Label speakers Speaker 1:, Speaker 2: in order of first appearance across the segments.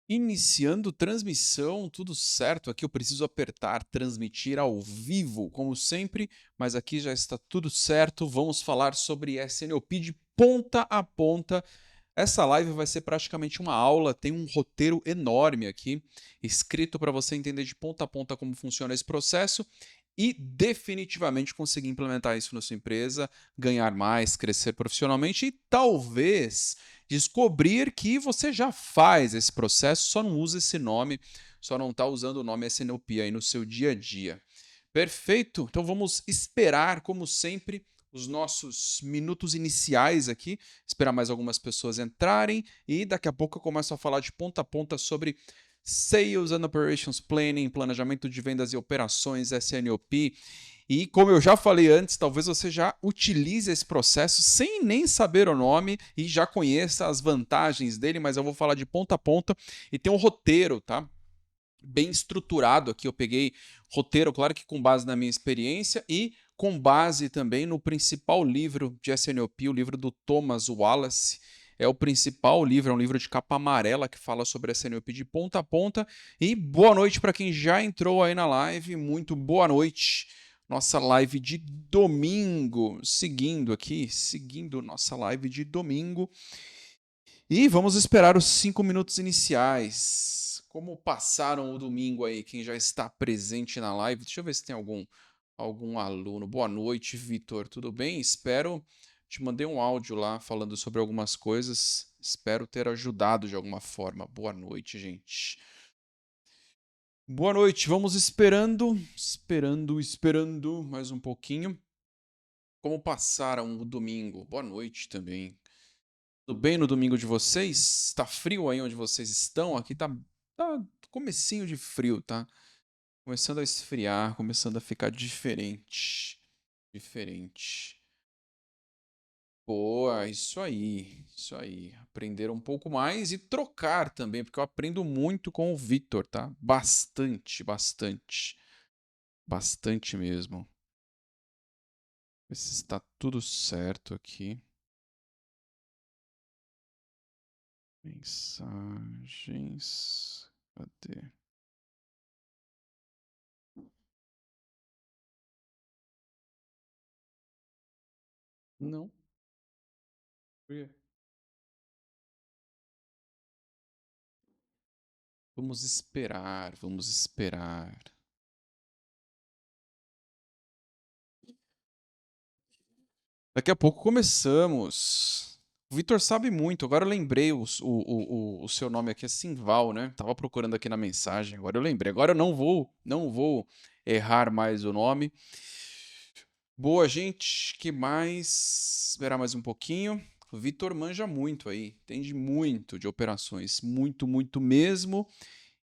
Speaker 1: Iniciando transmissão, tudo certo. Aqui eu preciso apertar transmitir ao vivo, como sempre, mas aqui já está tudo certo. Vamos falar sobre SNOP de ponta a ponta. Essa live vai ser praticamente uma aula, tem um roteiro enorme aqui, escrito para você entender de ponta a ponta como funciona esse processo e definitivamente conseguir implementar isso na sua empresa, ganhar mais, crescer profissionalmente e talvez descobrir que você já faz esse processo, só não usa esse nome, só não está usando o nome SNOP aí no seu dia a dia. Perfeito? Então vamos esperar, como sempre, os nossos minutos iniciais aqui, esperar mais algumas pessoas entrarem e daqui a pouco eu começo a falar de ponta a ponta sobre Sales and Operations Planning, planejamento de vendas e operações, SNOP. E como eu já falei antes, talvez você já utilize esse processo sem nem saber o nome e já conheça as vantagens dele, mas eu vou falar de ponta a ponta e tem um roteiro, tá? Bem estruturado aqui. Eu peguei roteiro, claro que com base na minha experiência e com base também no principal livro de SNOP, o livro do Thomas Wallace. É o principal livro, é um livro de capa amarela que fala sobre a SNOP de ponta a ponta. E boa noite para quem já entrou aí na live, muito boa noite. Nossa live de domingo, seguindo nossa live de domingo. E vamos esperar os 5 minutos iniciais. Como passaram o domingo aí, quem já está presente na live? Deixa eu ver se tem algum aluno. Boa noite, Vitor. Tudo bem? Espero. Te mandei um áudio lá falando sobre algumas coisas. Espero ter ajudado de alguma forma. Boa noite, gente. Boa noite. Vamos esperando mais um pouquinho. Como passaram o domingo? Boa noite também. Tudo bem no domingo de vocês? Tá frio aí onde vocês estão? Aqui tá comecinho de frio, tá? Começando a esfriar, começando a ficar diferente. Diferente. Boa, isso aí, isso aí. Aprender um pouco mais e trocar também, porque eu aprendo muito com o Vitor, tá? Bastante, bastante. Bastante mesmo. Ver se está tudo certo aqui. Mensagens. Cadê? Não. Por quê? Vamos esperar, vamos esperar. Daqui a pouco começamos. O Vitor sabe muito, agora eu lembrei o seu nome aqui é Simval, né? Tava procurando aqui na mensagem, agora eu lembrei. Agora eu não vou errar mais o nome. Boa, gente, que mais? Esperar mais um pouquinho. O Vitor manja muito aí, entende muito de operações, muito, muito mesmo.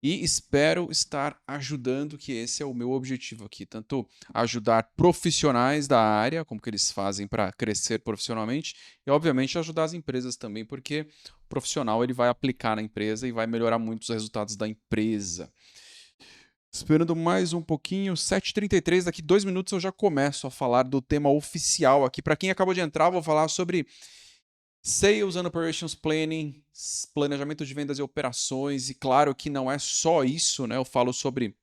Speaker 1: E espero estar ajudando, que esse é o meu objetivo aqui, tanto ajudar profissionais da área, como que eles fazem para crescer profissionalmente, e obviamente ajudar as empresas também, porque o profissional ele vai aplicar na empresa e vai melhorar muito os resultados da empresa. Esperando mais um pouquinho, 7h33, daqui 2 minutos eu já começo a falar do tema oficial aqui. Para quem acabou de entrar, vou falar sobre Sales and Operations Planning, planejamento de vendas e operações, e claro que não é só isso, né? Eu falo sobre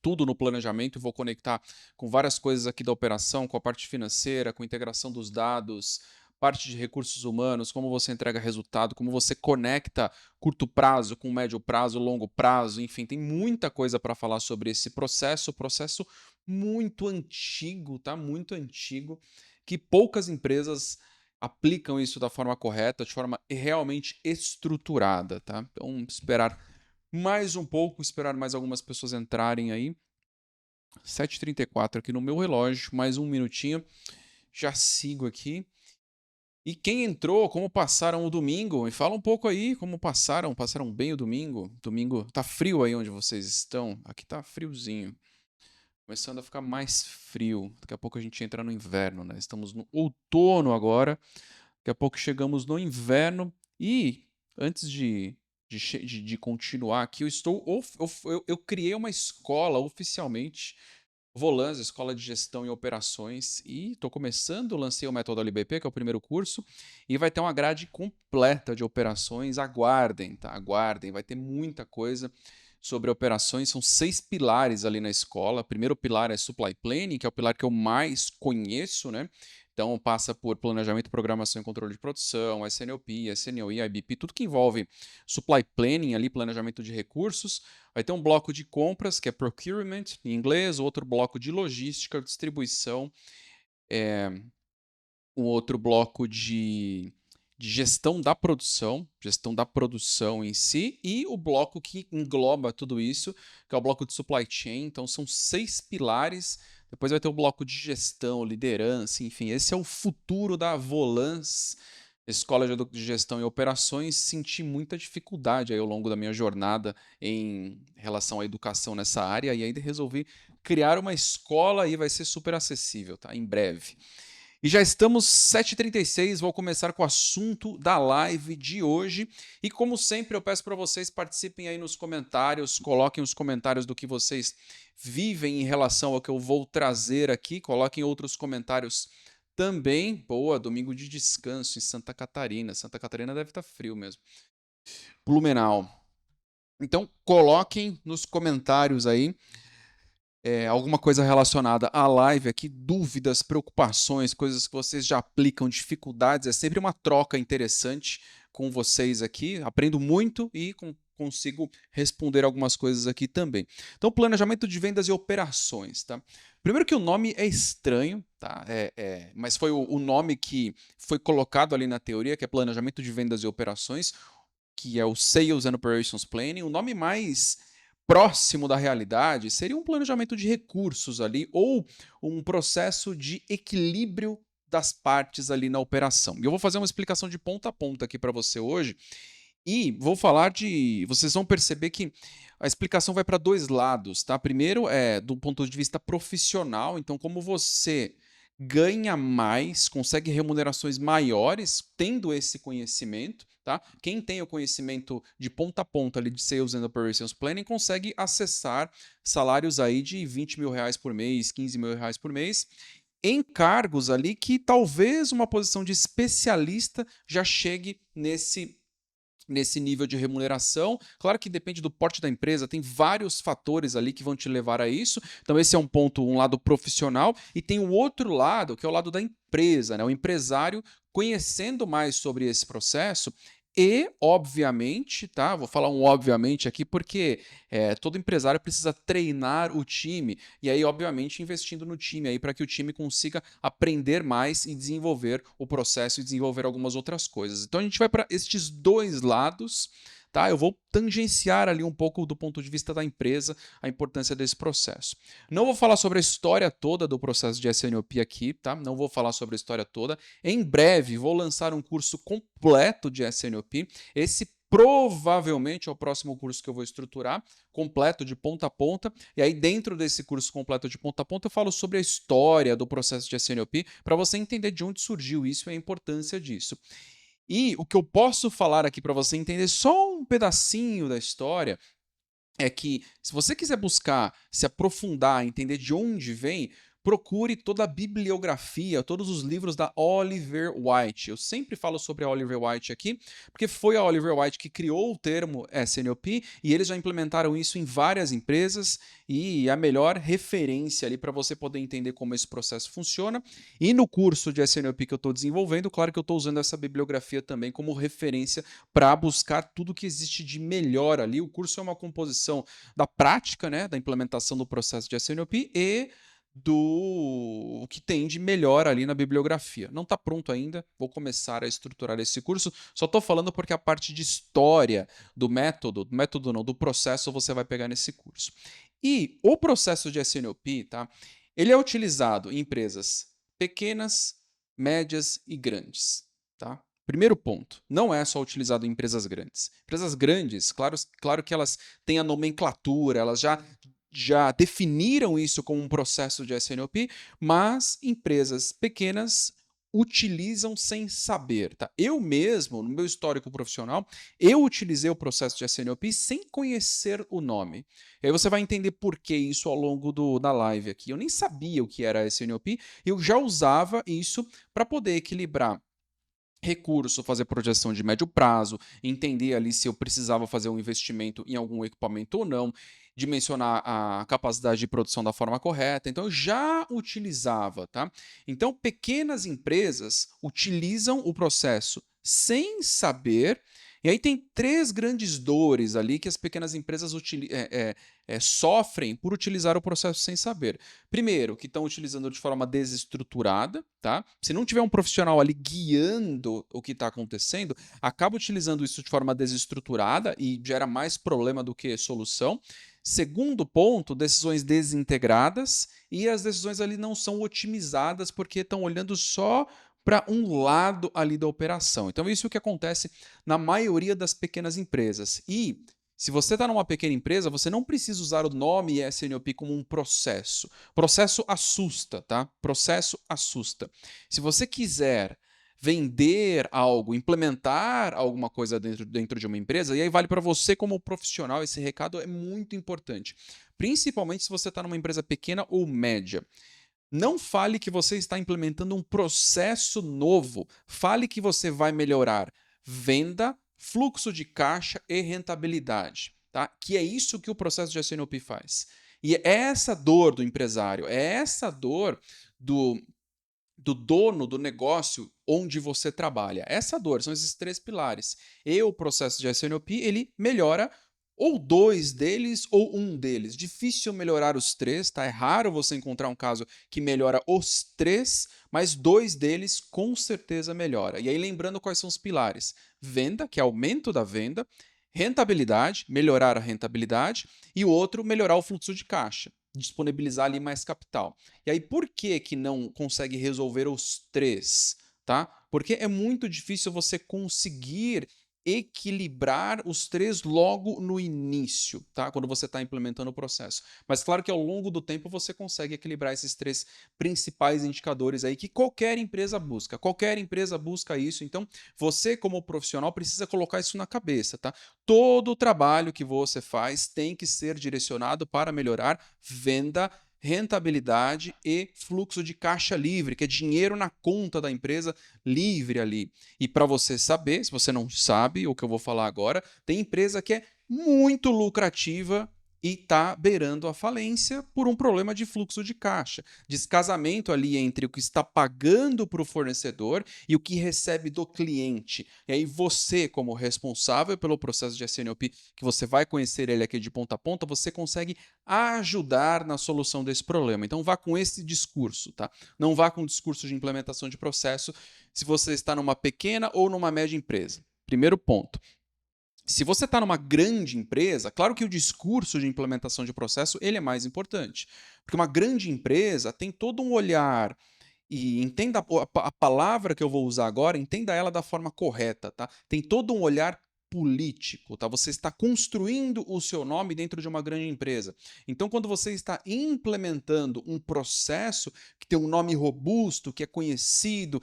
Speaker 1: tudo no planejamento e vou conectar com várias coisas aqui da operação, com a parte financeira, com a integração dos dados, parte de recursos humanos, como você entrega resultado, como você conecta curto prazo com médio prazo, longo prazo, enfim, tem muita coisa para falar sobre esse processo muito antigo, tá? Muito antigo, que poucas empresas aplicam isso da forma correta, de forma realmente estruturada, tá? Então, esperar mais um pouco, esperar mais algumas pessoas entrarem aí. 7h34 aqui no meu relógio, mais um minutinho. Já sigo aqui. E quem entrou, como passaram o domingo? Me fala um pouco aí como passaram. Passaram bem o domingo? Domingo tá frio aí onde vocês estão? Aqui tá friozinho. Começando a ficar mais frio. Daqui a pouco a gente entra no inverno, né? Estamos no outono agora. Daqui a pouco chegamos no inverno. E antes de continuar aqui, eu criei uma escola oficialmente Volans, Escola de Gestão e Operações, e estou começando, lancei o Método LBP, que é o primeiro curso, e vai ter uma grade completa de operações, aguardem, tá? Aguardem, vai ter muita coisa sobre operações, são 6 pilares ali na escola. O primeiro pilar é Supply Planning, que é o pilar que eu mais conheço, né? Então passa por planejamento, programação e controle de produção, SNOP, SNOE, IBP, tudo que envolve Supply Planning ali, planejamento de recursos. Vai ter um bloco de compras, que é Procurement em inglês, outro bloco de logística, distribuição, um outro bloco de gestão da produção em si, e o bloco que engloba tudo isso, que é o bloco de supply chain. Então são 6 pilares. Depois vai ter o bloco de gestão, liderança, enfim, esse é o futuro da Volans, Escola de Gestão e Operações. Senti muita dificuldade aí ao longo da minha jornada em relação à educação nessa área, e ainda resolvi criar uma escola, e vai ser super acessível, tá? Em breve. E já estamos 7h36, vou começar com o assunto da live de hoje. E como sempre, eu peço para vocês participem aí nos comentários, coloquem os comentários do que vocês vivem em relação ao que eu vou trazer aqui, coloquem outros comentários também. Boa, domingo de descanso em Santa Catarina. Santa Catarina deve estar frio mesmo. Blumenau. Então, coloquem nos comentários aí alguma coisa relacionada à live aqui, dúvidas, preocupações, coisas que vocês já aplicam, dificuldades. É sempre uma troca interessante com vocês aqui. Aprendo muito e consigo responder algumas coisas aqui também. Então, planejamento de vendas e operações, tá? Primeiro que o nome é estranho, tá? Mas foi o nome que foi colocado ali na teoria, que é planejamento de vendas e operações, que é o Sales and Operations Planning. O nome mais próximo da realidade seria um planejamento de recursos ali, ou um processo de equilíbrio das partes ali na operação. E eu vou fazer uma explicação de ponta a ponta aqui para você hoje, e vou falar de... Vocês vão perceber que a explicação vai para dois lados, tá? Primeiro é do ponto de vista profissional, então como você ganha mais, consegue remunerações maiores tendo esse conhecimento, tá? Quem tem o conhecimento de ponta a ponta ali de Sales and Operations Planning consegue acessar salários aí de R$ 20.000 por mês, R$ 15.000 por mês, em cargos ali que talvez uma posição de especialista já chegue nesse nível de remuneração. Claro que depende do porte da empresa, tem vários fatores ali que vão te levar a isso. Então esse é um ponto, um lado profissional, e tem o outro lado, que é o lado da empresa, né? O empresário conhecendo mais sobre esse processo. E, obviamente, tá? Vou falar um obviamente aqui porque todo empresário precisa treinar o time, e aí, obviamente, investindo no time aí para que o time consiga aprender mais e desenvolver o processo e desenvolver algumas outras coisas. Então a gente vai para estes dois lados, tá? Eu vou tangenciar ali um pouco do ponto de vista da empresa a importância desse processo. Não vou falar sobre a história toda do processo de SNOP aqui, tá? Não vou falar sobre a história toda. Em breve vou lançar um curso completo de SNOP. Esse provavelmente é o próximo curso que eu vou estruturar, completo de ponta a ponta. E aí dentro desse curso completo de ponta a ponta eu falo sobre a história do processo de SNOP para você entender de onde surgiu isso e a importância disso. E o que eu posso falar aqui para você entender só um pedacinho da história é que, se você quiser buscar se aprofundar, entender de onde vem, procure toda a bibliografia, todos os livros da Oliver White. Eu sempre falo sobre a Oliver White aqui, porque foi a Oliver White que criou o termo SNOP, e eles já implementaram isso em várias empresas, e é a melhor referência ali para você poder entender como esse processo funciona. E no curso de SNOP que eu estou desenvolvendo, claro que eu estou usando essa bibliografia também como referência para buscar tudo que existe de melhor ali. O curso é uma composição da prática, né, da implementação do processo de SNOP e do que tem de melhor ali na bibliografia. Não está pronto ainda, vou começar a estruturar esse curso. Só estou falando porque a parte de história do método não, do processo, você vai pegar nesse curso. E o processo de SNOP, tá? Ele é utilizado em empresas pequenas, médias e grandes, tá? Primeiro ponto, não é só utilizado em empresas grandes. Empresas grandes, claro que elas têm a nomenclatura, elas já definiram isso como um processo de SNOP, mas empresas pequenas utilizam sem saber, tá? Eu mesmo, no meu histórico profissional, eu utilizei o processo de SNOP sem conhecer o nome. E aí você vai entender por que isso ao longo da live aqui. Eu nem sabia o que era SNOP, eu já usava isso para poder equilibrar recurso, fazer projeção de médio prazo, entender ali se eu precisava fazer um investimento em algum equipamento ou não, dimensionar a capacidade de produção da forma correta. Então eu já utilizava, tá? Então pequenas empresas utilizam o processo sem saber. E aí tem três grandes dores ali que as pequenas empresas sofrem por utilizar o processo sem saber. Primeiro, que estão utilizando de forma desestruturada, tá? Se não tiver um profissional ali guiando o que está acontecendo, acaba utilizando isso de forma desestruturada e gera mais problema do que solução. Segundo ponto, decisões desintegradas e as decisões ali não são otimizadas porque estão olhando só para um lado ali da operação. Então, isso é o que acontece na maioria das pequenas empresas. E se você está numa pequena empresa, você não precisa usar o nome SNOP como um processo. Processo assusta, tá? Processo assusta. Se você quiser vender algo, implementar alguma coisa dentro de uma empresa, e aí vale para você como profissional, esse recado é muito importante. Principalmente se você está numa empresa pequena ou média. Não fale que você está implementando um processo novo. Fale que você vai melhorar venda, fluxo de caixa e rentabilidade, tá? Que é isso que o processo de SNOP faz. E é essa dor do empresário, é essa dor do dono do negócio onde você trabalha. Essa dor são esses três pilares. E o processo de SNOP, ele melhora ou dois deles ou um deles. Difícil melhorar os três, tá? É raro você encontrar um caso que melhora os três, mas dois deles com certeza melhora. E aí lembrando quais são os pilares. Venda, que é aumento da venda, rentabilidade, melhorar a rentabilidade, e o outro, melhorar o fluxo de caixa, disponibilizar ali mais capital. E aí, por que não consegue resolver os três? Tá? Porque é muito difícil você conseguir equilibrar os três logo no início, tá? Quando você está implementando o processo. Mas claro que ao longo do tempo você consegue equilibrar esses três principais indicadores aí que qualquer empresa busca. Qualquer empresa busca isso. Então, você como profissional precisa colocar isso na cabeça, tá? Todo o trabalho que você faz tem que ser direcionado para melhorar venda, rentabilidade e fluxo de caixa livre, que é dinheiro na conta da empresa livre ali. E para você saber, se você não sabe o que eu vou falar agora, tem empresa que é muito lucrativa e está beirando a falência por um problema de fluxo de caixa. Descasamento ali entre o que está pagando para o fornecedor e o que recebe do cliente. E aí você, como responsável pelo processo de SNOP, que você vai conhecer ele aqui de ponta a ponta, você consegue ajudar na solução desse problema. Então vá com esse discurso, tá? Não vá com o discurso de implementação de processo se você está numa pequena ou numa média empresa. Primeiro ponto. Se você está numa grande empresa, claro que o discurso de implementação de processo ele é mais importante. Porque uma grande empresa tem todo um olhar, e entenda a palavra que eu vou usar agora, entenda ela da forma correta, tá? Tem todo um olhar político, tá? Você está construindo o seu nome dentro de uma grande empresa. Então, quando você está implementando um processo que tem um nome robusto, que é conhecido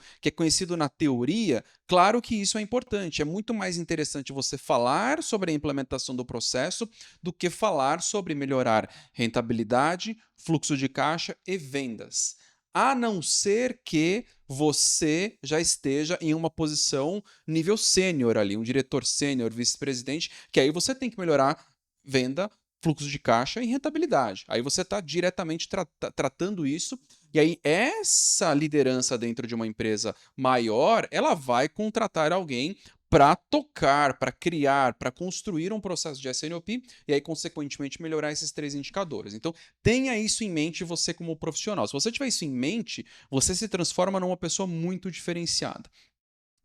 Speaker 1: na teoria, claro que isso é importante. É muito mais interessante você falar sobre a implementação do processo do que falar sobre melhorar rentabilidade, fluxo de caixa e vendas. A não ser que você já esteja em uma posição nível sênior ali, um diretor sênior, vice-presidente, que aí você tem que melhorar venda, fluxo de caixa e rentabilidade. Aí você está diretamente tratando isso, e aí essa liderança dentro de uma empresa maior, ela vai contratar alguém para tocar, para criar, para construir um processo de SNOP e aí, consequentemente, melhorar esses três indicadores. Então, tenha isso em mente você como profissional. Se você tiver isso em mente, você se transforma numa pessoa muito diferenciada.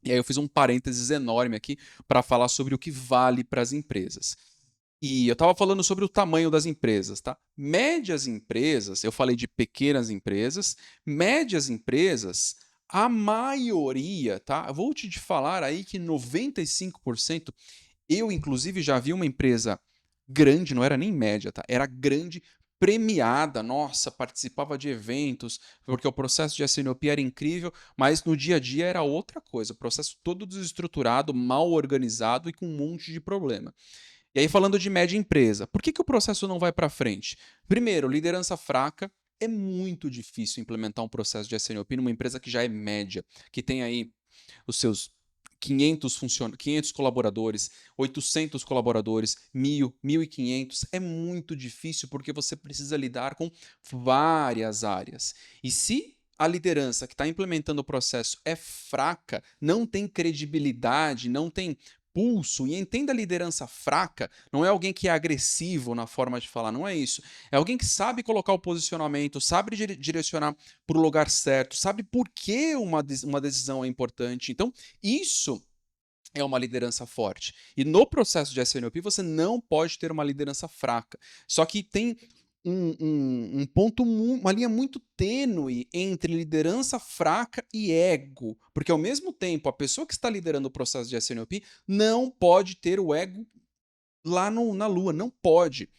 Speaker 1: E aí eu fiz um parênteses enorme aqui para falar sobre o que vale para as empresas. E eu estava falando sobre o tamanho das empresas, tá? Médias empresas, eu falei de pequenas empresas, médias empresas, a maioria, tá? Eu vou te falar aí que 95%, eu inclusive já vi uma empresa grande, não era nem média, tá? Era grande, premiada, nossa, participava de eventos, porque o processo de SNOP era incrível, mas no dia a dia era outra coisa, o processo todo desestruturado, mal organizado e com um monte de problema. E aí, falando de média empresa, por que o processo não vai para frente? Primeiro, liderança fraca. É muito difícil implementar um processo de SNOP numa empresa que já é média, que tem aí os seus 500 colaboradores, 800 colaboradores, 1.000, 1.500. É muito difícil porque você precisa lidar com várias áreas. E se a liderança que está implementando o processo é fraca, não tem credibilidade, não tem pulso, e entenda a liderança fraca, não é alguém que é agressivo na forma de falar, não é isso. É alguém que sabe colocar o posicionamento, sabe direcionar para o lugar certo, sabe por que uma decisão é importante. Então, isso é uma liderança forte. E no processo de SNOP, você não pode ter uma liderança fraca. Só que tem um ponto, uma linha muito tênue entre liderança fraca e ego. Porque, ao mesmo tempo, a pessoa que está liderando o processo de SNOP não pode ter o ego lá na lua. Não pode.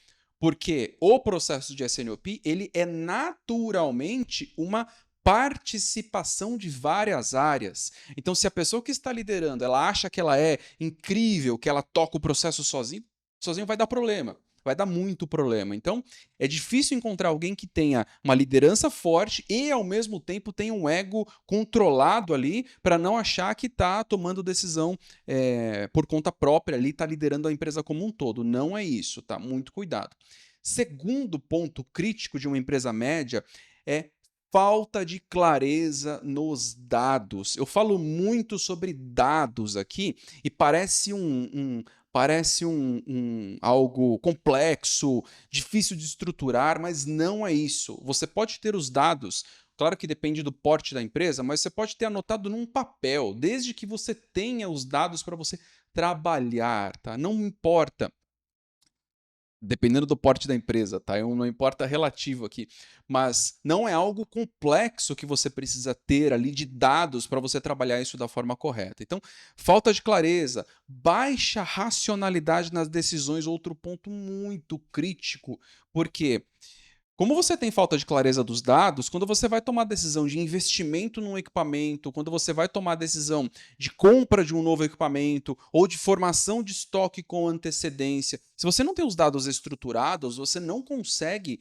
Speaker 1: Porque o processo de SNOP, ele é naturalmente uma participação de várias áreas. Então, se a pessoa que está liderando, ela acha que ela é incrível, que ela toca o processo sozinho vai dar problema. Vai dar muito problema. Então, é difícil encontrar alguém que tenha uma liderança forte e, ao mesmo tempo, tenha um ego controlado ali para não achar que está tomando decisão por conta própria ali, está liderando a empresa como um todo. Não é isso, tá? Muito cuidado. Segundo ponto crítico de uma empresa média é falta de clareza nos dados. Eu falo muito sobre dados aqui e parece algo complexo, difícil de estruturar, mas não é isso. Você pode ter os dados, claro que depende do porte da empresa, mas você pode ter anotado num papel, desde que você tenha os dados para você trabalhar, tá? Não importa. Dependendo do porte da empresa, tá? Não importa relativo aqui. Mas não é algo complexo que você precisa ter ali de dados para você trabalhar isso da forma correta. Então, falta de clareza, baixa racionalidade nas decisões, outro ponto muito crítico, porque como você tem falta de clareza dos dados, quando você vai tomar decisão de investimento num equipamento, quando você vai tomar decisão de compra de um novo equipamento ou de formação de estoque com antecedência, se você não tem os dados estruturados, você não consegue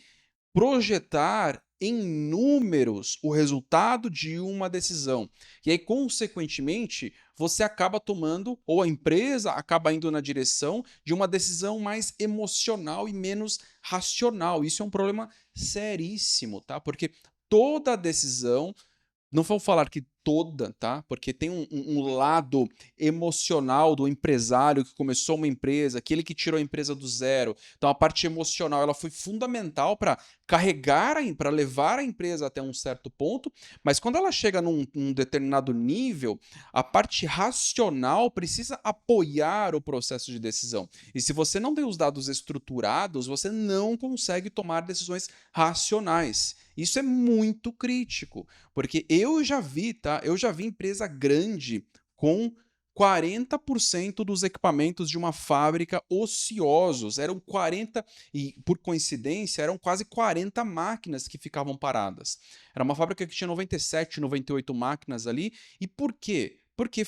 Speaker 1: projetar em números o resultado de uma decisão. E aí, consequentemente, você acaba tomando, ou a empresa acaba indo na direção de uma decisão mais emocional e menos racional. Isso é um problema seríssimo, tá? Porque toda decisão, não vou falar que toda, tá? Porque tem um lado emocional do empresário que começou uma empresa, aquele que tirou a empresa do zero. Então a parte emocional ela foi fundamental para carregar, para levar a empresa até um certo ponto, mas quando ela chega num determinado nível, a parte racional precisa apoiar o processo de decisão. E se você não tem os dados estruturados, você não consegue tomar decisões racionais. Isso é muito crítico, porque eu já vi, tá? Eu já vi empresa grande com 40% dos equipamentos de uma fábrica ociosos. Eram 40, e por coincidência, eram quase 40 máquinas que ficavam paradas. Era uma fábrica que tinha 97, 98 máquinas ali. E por quê? Porque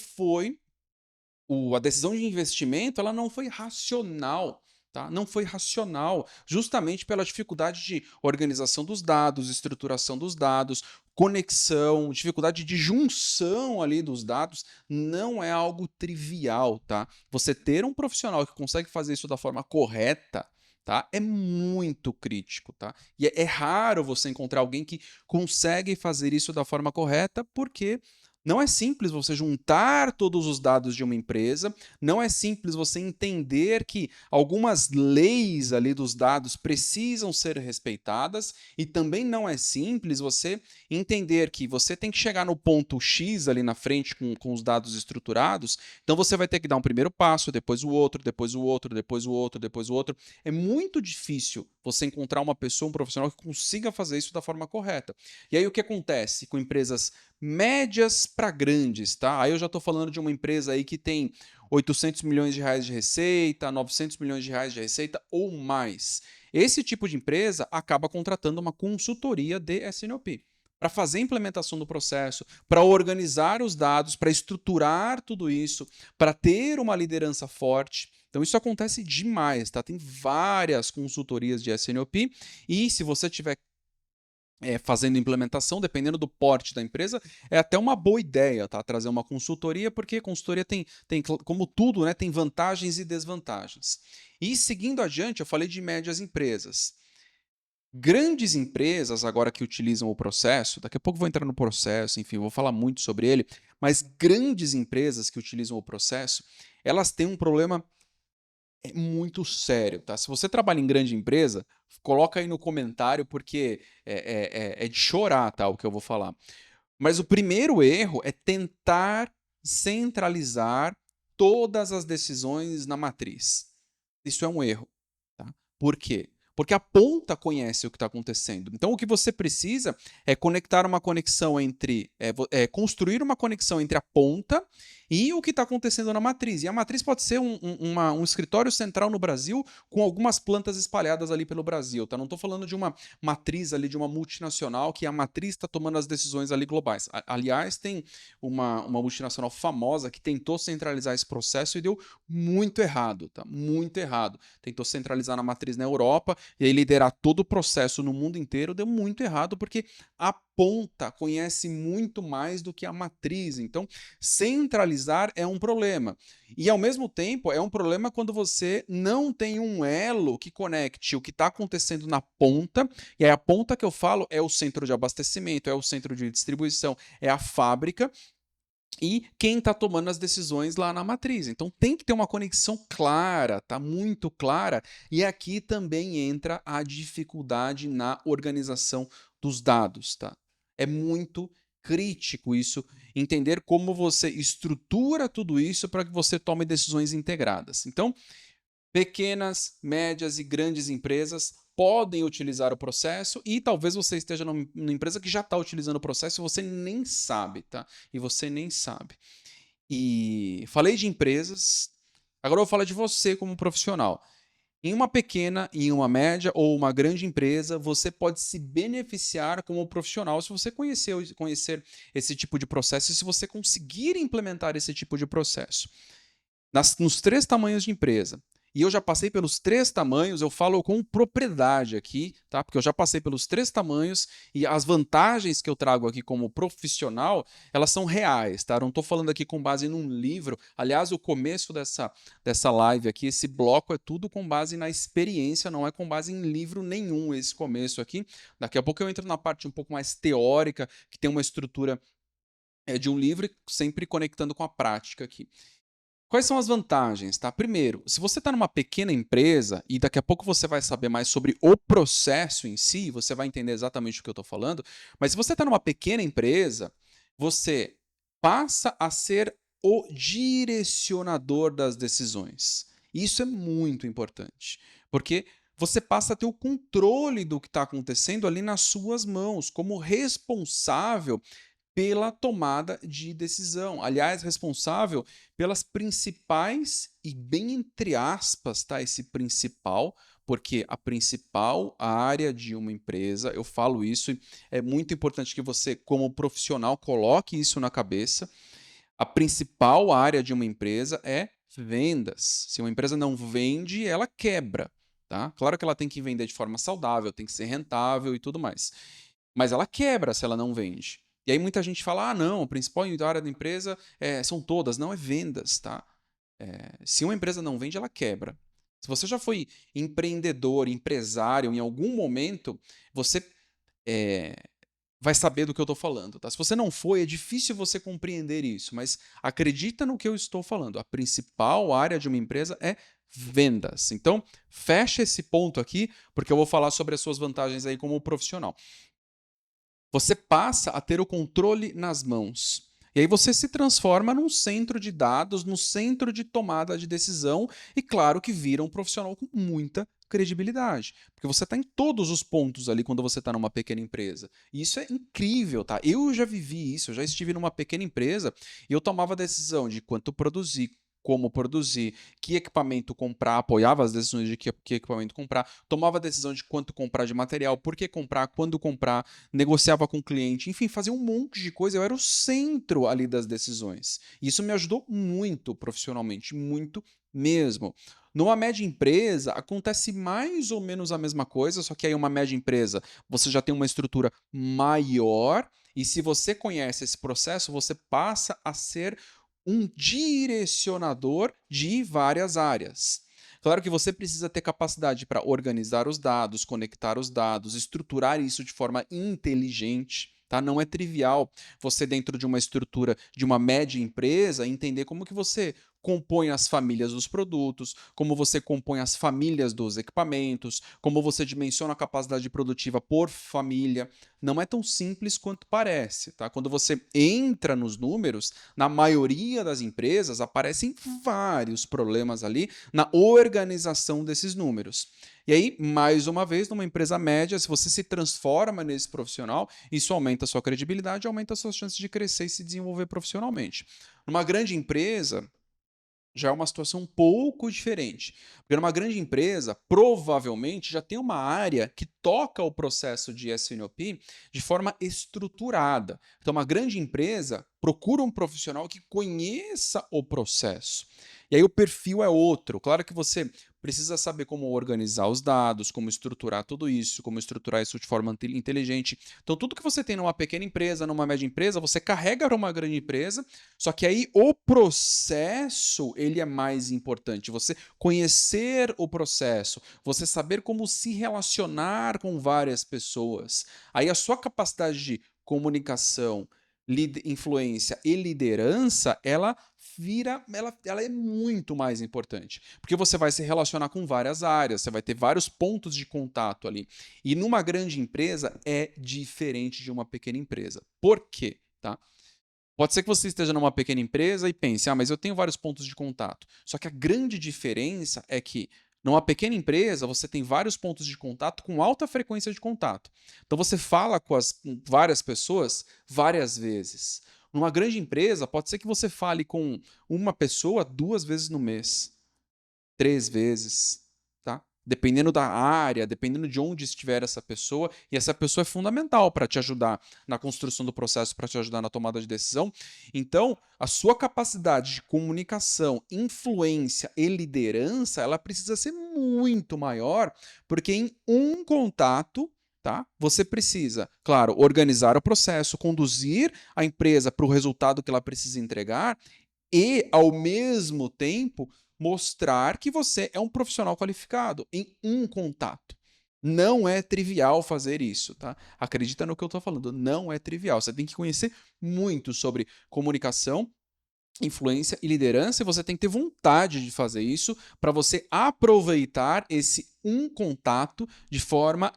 Speaker 1: a decisão de investimento ela não foi racional. Tá? Não foi racional, justamente pela dificuldade de organização dos dados, estruturação dos dados, conexão, dificuldade de junção ali dos dados, não é algo trivial, tá? Você ter um profissional que consegue fazer isso da forma correta, tá? É muito crítico, tá? E é raro você encontrar alguém que consegue fazer isso da forma correta, porque não é simples você juntar todos os dados de uma empresa, não é simples você entender que algumas leis ali dos dados precisam ser respeitadas e também não é simples você entender que você tem que chegar no ponto X ali na frente com os dados estruturados, então você vai ter que dar um primeiro passo, depois o outro, depois o outro, depois o outro, depois o outro. É muito difícil você encontrar uma pessoa, um profissional que consiga fazer isso da forma correta. E aí o que acontece com empresas médias para grandes, tá? Aí eu já estou falando de uma empresa aí que tem 800 milhões de reais de receita, 900 milhões de reais de receita ou mais. Esse tipo de empresa acaba contratando uma consultoria de SNOP para fazer a implementação do processo, para organizar os dados, para estruturar tudo isso, para ter uma liderança forte. Então isso acontece demais, tá? Tem várias consultorias de SNOP e se você tiver fazendo implementação, dependendo do porte da empresa, é até uma boa ideia, tá? Trazer uma consultoria, porque consultoria tem como tudo, né? Tem vantagens e desvantagens. E seguindo adiante, eu falei de médias empresas. Grandes empresas, agora que utilizam o processo, daqui a pouco eu vou entrar no processo, enfim, vou falar muito sobre ele, mas grandes empresas que utilizam o processo, elas têm um problema muito sério, tá? Se você trabalha em grande empresa, coloca aí no comentário, porque é de chorar, tá, o que eu vou falar. Mas o primeiro erro é tentar centralizar todas as decisões na matriz. Isso é um erro, tá? Por quê? Porque a ponta conhece o que está acontecendo. Então, o que você precisa é conectar uma conexão entre. Construir uma conexão entre a ponta e o que está acontecendo na matriz. E a matriz pode ser um escritório central no Brasil com algumas plantas espalhadas ali pelo Brasil. Tá? Não estou falando de uma matriz ali, de uma multinacional, que a matriz está tomando as decisões ali globais. Aliás, tem uma multinacional famosa que tentou centralizar esse processo e deu muito errado, tá? Muito errado. Tentou centralizar na matriz na Europa e aí liderar todo o processo no mundo inteiro, deu muito errado porque a ponta conhece muito mais do que a matriz. Então, centralizar é um problema. E, ao mesmo tempo, é um problema quando você não tem um elo que conecte o que está acontecendo na ponta, e aí a ponta que eu falo é o centro de abastecimento, é o centro de distribuição, é a fábrica, e quem está tomando as decisões lá na matriz. Então tem que ter uma conexão clara, tá? Muito clara. E aqui também entra a dificuldade na organização dos dados, tá? É muito crítico isso, entender como você estrutura tudo isso para que você tome decisões integradas. Então, pequenas, médias e grandes empresas podem utilizar o processo e talvez você esteja numa empresa que já está utilizando o processo e você nem sabe, tá? E você nem sabe. E falei de empresas, agora eu vou falar de você como profissional. Em uma pequena, em uma média ou uma grande empresa, você pode se beneficiar como profissional se você conhecer esse tipo de processo e se você conseguir implementar esse tipo de processo. Nos 3 tamanhos de empresa. E eu já passei pelos 3 tamanhos, eu falo com propriedade aqui, tá? Porque eu já passei pelos 3 tamanhos e as vantagens que eu trago aqui como profissional, elas são reais, tá? Eu não estou falando aqui com base num livro. Aliás, o começo dessa live aqui, esse bloco é tudo com base na experiência, não é com base em livro nenhum esse começo aqui. Daqui a pouco eu entro na parte um pouco mais teórica, que tem uma estrutura de um livro, sempre conectando com a prática aqui. Quais são as vantagens, tá? Primeiro, se você está numa pequena empresa, e daqui a pouco você vai saber mais sobre o processo em si, você vai entender exatamente o que eu estou falando, mas se você está numa pequena empresa, você passa a ser o direcionador das decisões. Isso é muito importante, porque você passa a ter o controle do que está acontecendo ali nas suas mãos, como responsável pela tomada de decisão. Aliás, responsável pelas principais, e bem entre aspas, tá? Esse principal, porque a principal área de uma empresa, eu falo isso, e é muito importante que você, como profissional, coloque isso na cabeça. A principal área de uma empresa é vendas. Se uma empresa não vende, ela quebra. Tá? Claro que ela tem que vender de forma saudável, tem que ser rentável e tudo mais. Mas ela quebra se ela não vende. E aí muita gente fala, não, a principal área da empresa são todas. Não, é vendas, tá? Se uma empresa não vende, ela quebra. Se você já foi empreendedor, empresário, em algum momento, você vai saber do que eu estou falando, tá? Se você não foi, é difícil você compreender isso, mas acredita no que eu estou falando. A principal área de uma empresa é vendas. Então, fecha esse ponto aqui, porque eu vou falar sobre as suas vantagens aí como profissional. Você passa a ter o controle nas mãos. E aí você se transforma num centro de dados, num centro de tomada de decisão e, claro, que vira um profissional com muita credibilidade. Porque você está em todos os pontos ali quando você está numa pequena empresa. E isso é incrível, tá? Eu já vivi isso, eu já estive numa pequena empresa e eu tomava a decisão de quanto produzir, como produzir, que equipamento comprar, apoiava as decisões de que equipamento comprar, tomava a decisão de quanto comprar de material, por que comprar, quando comprar, negociava com o cliente, enfim, fazia um monte de coisa. Eu era o centro ali das decisões. Isso me ajudou muito profissionalmente, muito mesmo. Numa média empresa, acontece mais ou menos a mesma coisa, só que aí uma média empresa, você já tem uma estrutura maior, e se você conhece esse processo, você passa a ser um direcionador de várias áreas. Claro que você precisa ter capacidade para organizar os dados, conectar os dados, estruturar isso de forma inteligente. Tá? Não é trivial você, dentro de uma estrutura de uma média empresa, entender como que você compõe as famílias dos produtos, como você compõe as famílias dos equipamentos, como você dimensiona a capacidade produtiva por família. Não é tão simples quanto parece. Tá? Quando você entra nos números, na maioria das empresas aparecem vários problemas ali na organização desses números. E aí, mais uma vez, numa empresa média, se você se transforma nesse profissional, isso aumenta a sua credibilidade, aumenta as suas chances de crescer e se desenvolver profissionalmente. Numa grande empresa, já é uma situação um pouco diferente. Porque numa grande empresa, provavelmente já tem uma área que toca o processo de S&OP de forma estruturada. Então, uma grande empresa procura um profissional que conheça o processo. E aí o perfil é outro. Claro que você precisa saber como organizar os dados, como estruturar tudo isso, como estruturar isso de forma inteligente. Então, tudo que você tem numa pequena empresa, numa média empresa, você carrega para uma grande empresa, só que aí o processo, ele é mais importante. Você conhecer o processo, você saber como se relacionar com várias pessoas. Aí a sua capacidade de comunicação, influência e liderança, ela é muito mais importante, porque você vai se relacionar com várias áreas, você vai ter vários pontos de contato ali. E numa grande empresa é diferente de uma pequena empresa. Por quê? Tá? Pode ser que você esteja numa pequena empresa e pense, mas eu tenho vários pontos de contato. Só que a grande diferença é que numa pequena empresa você tem vários pontos de contato com alta frequência de contato. Então você fala com várias pessoas várias vezes. Numa grande empresa, pode ser que você fale com uma pessoa 2 vezes no mês, 3 vezes, tá? Dependendo da área, dependendo de onde estiver essa pessoa, e essa pessoa é fundamental para te ajudar na construção do processo, para te ajudar na tomada de decisão. Então, a sua capacidade de comunicação, influência e liderança, ela precisa ser muito maior, porque em um contato, tá? Você precisa, claro, organizar o processo, conduzir a empresa para o resultado que ela precisa entregar e, ao mesmo tempo, mostrar que você é um profissional qualificado em um contato. Não é trivial fazer isso, tá? Acredita no que eu estou falando, não é trivial. Você tem que conhecer muito sobre comunicação, influência e liderança, e você tem que ter vontade de fazer isso para você aproveitar esse um contato de forma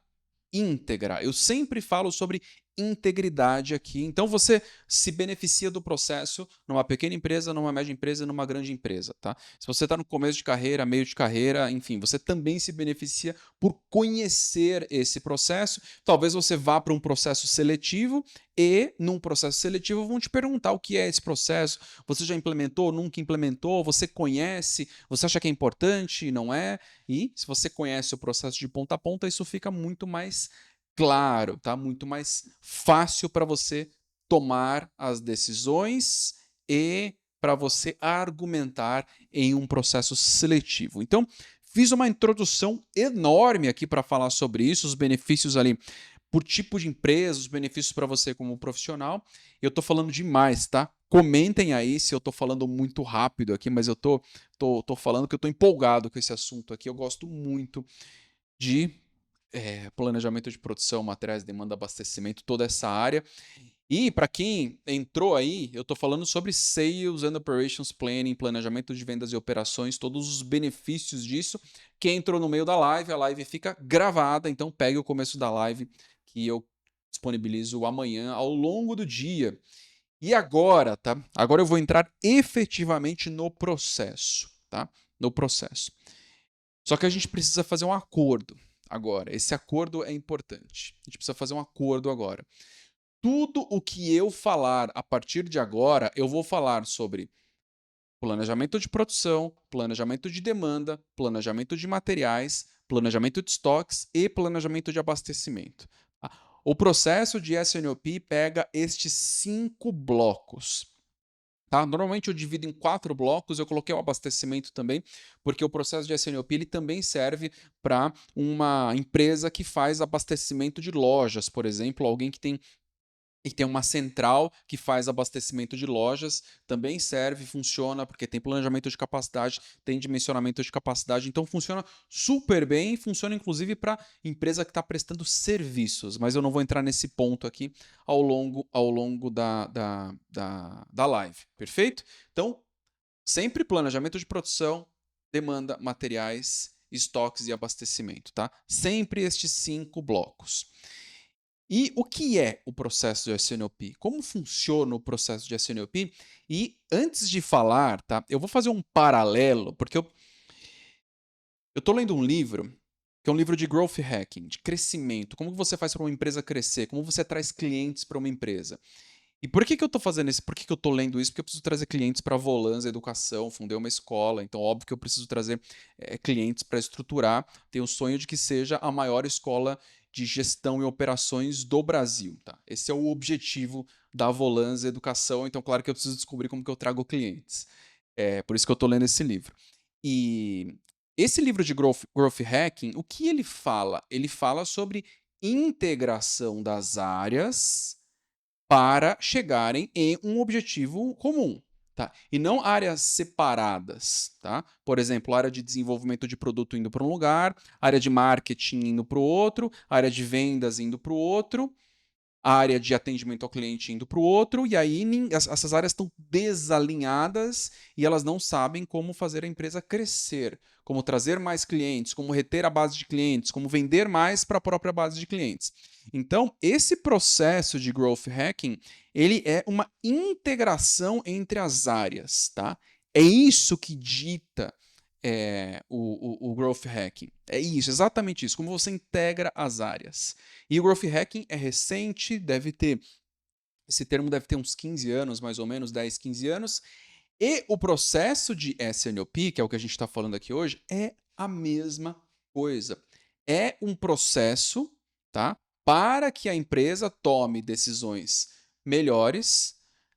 Speaker 1: íntegra. Eu sempre falo sobre integridade aqui. Então você se beneficia do processo numa pequena empresa, numa média empresa, numa grande empresa, tá? Se você está no começo de carreira, meio de carreira, enfim, você também se beneficia por conhecer esse processo. Talvez você vá para um processo seletivo e, num processo seletivo, vão te perguntar o que é esse processo. Você já implementou, nunca implementou? Você conhece? Você acha que é importante? Não é? E se você conhece o processo de ponta a ponta, isso fica muito mais claro, tá? Muito mais fácil para você tomar as decisões e para você argumentar em um processo seletivo. Então, fiz uma introdução enorme aqui para falar sobre isso, os benefícios ali por tipo de empresa, os benefícios para você como profissional. Eu estou falando demais, tá? Comentem aí se eu estou falando muito rápido aqui, mas eu tô falando que eu estou empolgado com esse assunto aqui. Eu gosto muito de planejamento de produção, materiais, demanda, abastecimento, toda essa área. E para quem entrou aí, eu estou falando sobre Sales and Operations Planning, planejamento de vendas e operações, todos os benefícios disso. Quem entrou no meio da live, a live fica gravada, então pegue o começo da live que eu disponibilizo amanhã ao longo do dia. E agora, tá? Agora eu vou entrar efetivamente no processo, tá? No processo. Só que a gente precisa fazer um acordo agora. Esse acordo é importante. A gente precisa fazer um acordo agora. Tudo o que eu falar a partir de agora, eu vou falar sobre planejamento de produção, planejamento de demanda, planejamento de materiais, planejamento de estoques e planejamento de abastecimento. Tá? O processo de S&OP pega estes 5 blocos. Tá? Normalmente eu divido em 4 blocos, eu coloquei o abastecimento também, porque o processo de S&OP ele também serve para uma empresa que faz abastecimento de lojas, por exemplo, alguém que tem uma central que faz abastecimento de lojas, também serve, funciona, porque tem planejamento de capacidade, tem dimensionamento de capacidade, então funciona super bem, funciona inclusive para empresa que está prestando serviços, mas eu não vou entrar nesse ponto aqui ao longo da live, perfeito? Então, sempre planejamento de produção, demanda, materiais, estoques e abastecimento, tá? Sempre estes 5 blocos. E o que é o processo de S&OP? Como funciona o processo de S&OP? E antes de falar, tá, eu vou fazer um paralelo, porque eu estou lendo um livro, que é um livro de growth hacking, de crescimento. Como você faz para uma empresa crescer? Como você traz clientes para uma empresa? E por que eu estou fazendo isso? Por que eu estou lendo isso? Porque eu preciso trazer clientes para a Volans Educação, fundei uma escola, então óbvio que eu preciso trazer clientes para estruturar. Tenho o sonho de que seja a maior escola de gestão e operações do Brasil. Tá? Esse é o objetivo da Volans Educação, então claro que eu preciso descobrir como que eu trago clientes. Por isso que eu estou lendo esse livro. E esse livro de growth Hacking, o que ele fala? Ele fala sobre integração das áreas para chegarem em um objetivo comum. Tá? E não áreas separadas. Tá? Por exemplo, área de desenvolvimento de produto indo para um lugar, área de marketing indo para o outro, área de vendas indo para o outro, área de atendimento ao cliente indo para o outro, e aí essas áreas estão desalinhadas e elas não sabem como fazer a empresa crescer, como trazer mais clientes, como reter a base de clientes, como vender mais para a própria base de clientes. Então, esse processo de growth hacking, ele é uma integração entre as áreas, tá? É isso que dita o growth hacking. É isso, exatamente isso, como você integra as áreas. E o growth hacking é recente, esse termo deve ter uns 15 anos, mais ou menos, 10, 15 anos. E o processo de S&OP, que é o que a gente está falando aqui hoje, é a mesma coisa. É um processo, tá, para que a empresa tome decisões melhores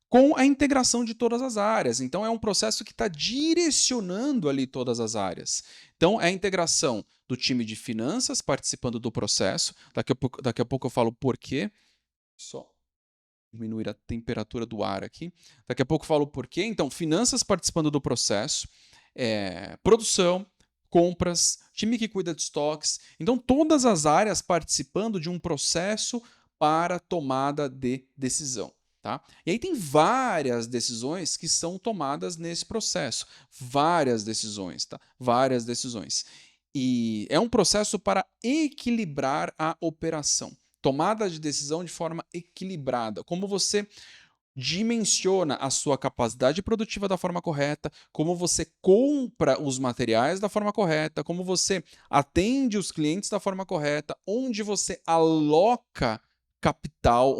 Speaker 1: com a integração de todas as áreas. Então, é um processo que está direcionando ali todas as áreas. Então, é a integração do time de finanças participando do processo. Daqui a pouco eu falo por quê. Só diminuir a temperatura do ar aqui. Daqui a pouco eu falo por quê. Então, finanças participando do processo, produção, compras, time que cuida de estoques. Então, todas as áreas participando de um processo para tomada de decisão. Tá? E aí tem várias decisões que são tomadas nesse processo. Várias decisões, tá? Várias decisões. E é um processo para equilibrar a operação. Tomada de decisão de forma equilibrada. Como você dimensiona a sua capacidade produtiva da forma correta, como você compra os materiais da forma correta, como você atende os clientes da forma correta, onde você aloca capital,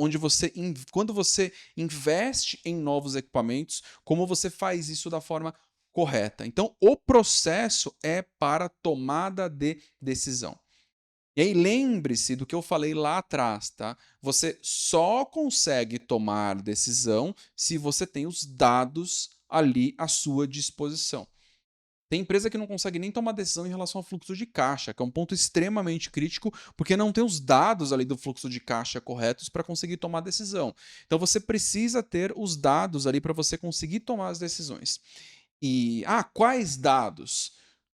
Speaker 1: quando você investe em novos equipamentos, como você faz isso da forma correta. Então, o processo é para tomada de decisão. E aí lembre-se do que eu falei lá atrás, tá? Você só consegue tomar decisão se você tem os dados ali à sua disposição. Tem empresa que não consegue nem tomar decisão em relação ao fluxo de caixa, que é um ponto extremamente crítico, porque não tem os dados ali do fluxo de caixa corretos para conseguir tomar decisão. Então você precisa ter os dados ali para você conseguir tomar as decisões. E quais dados?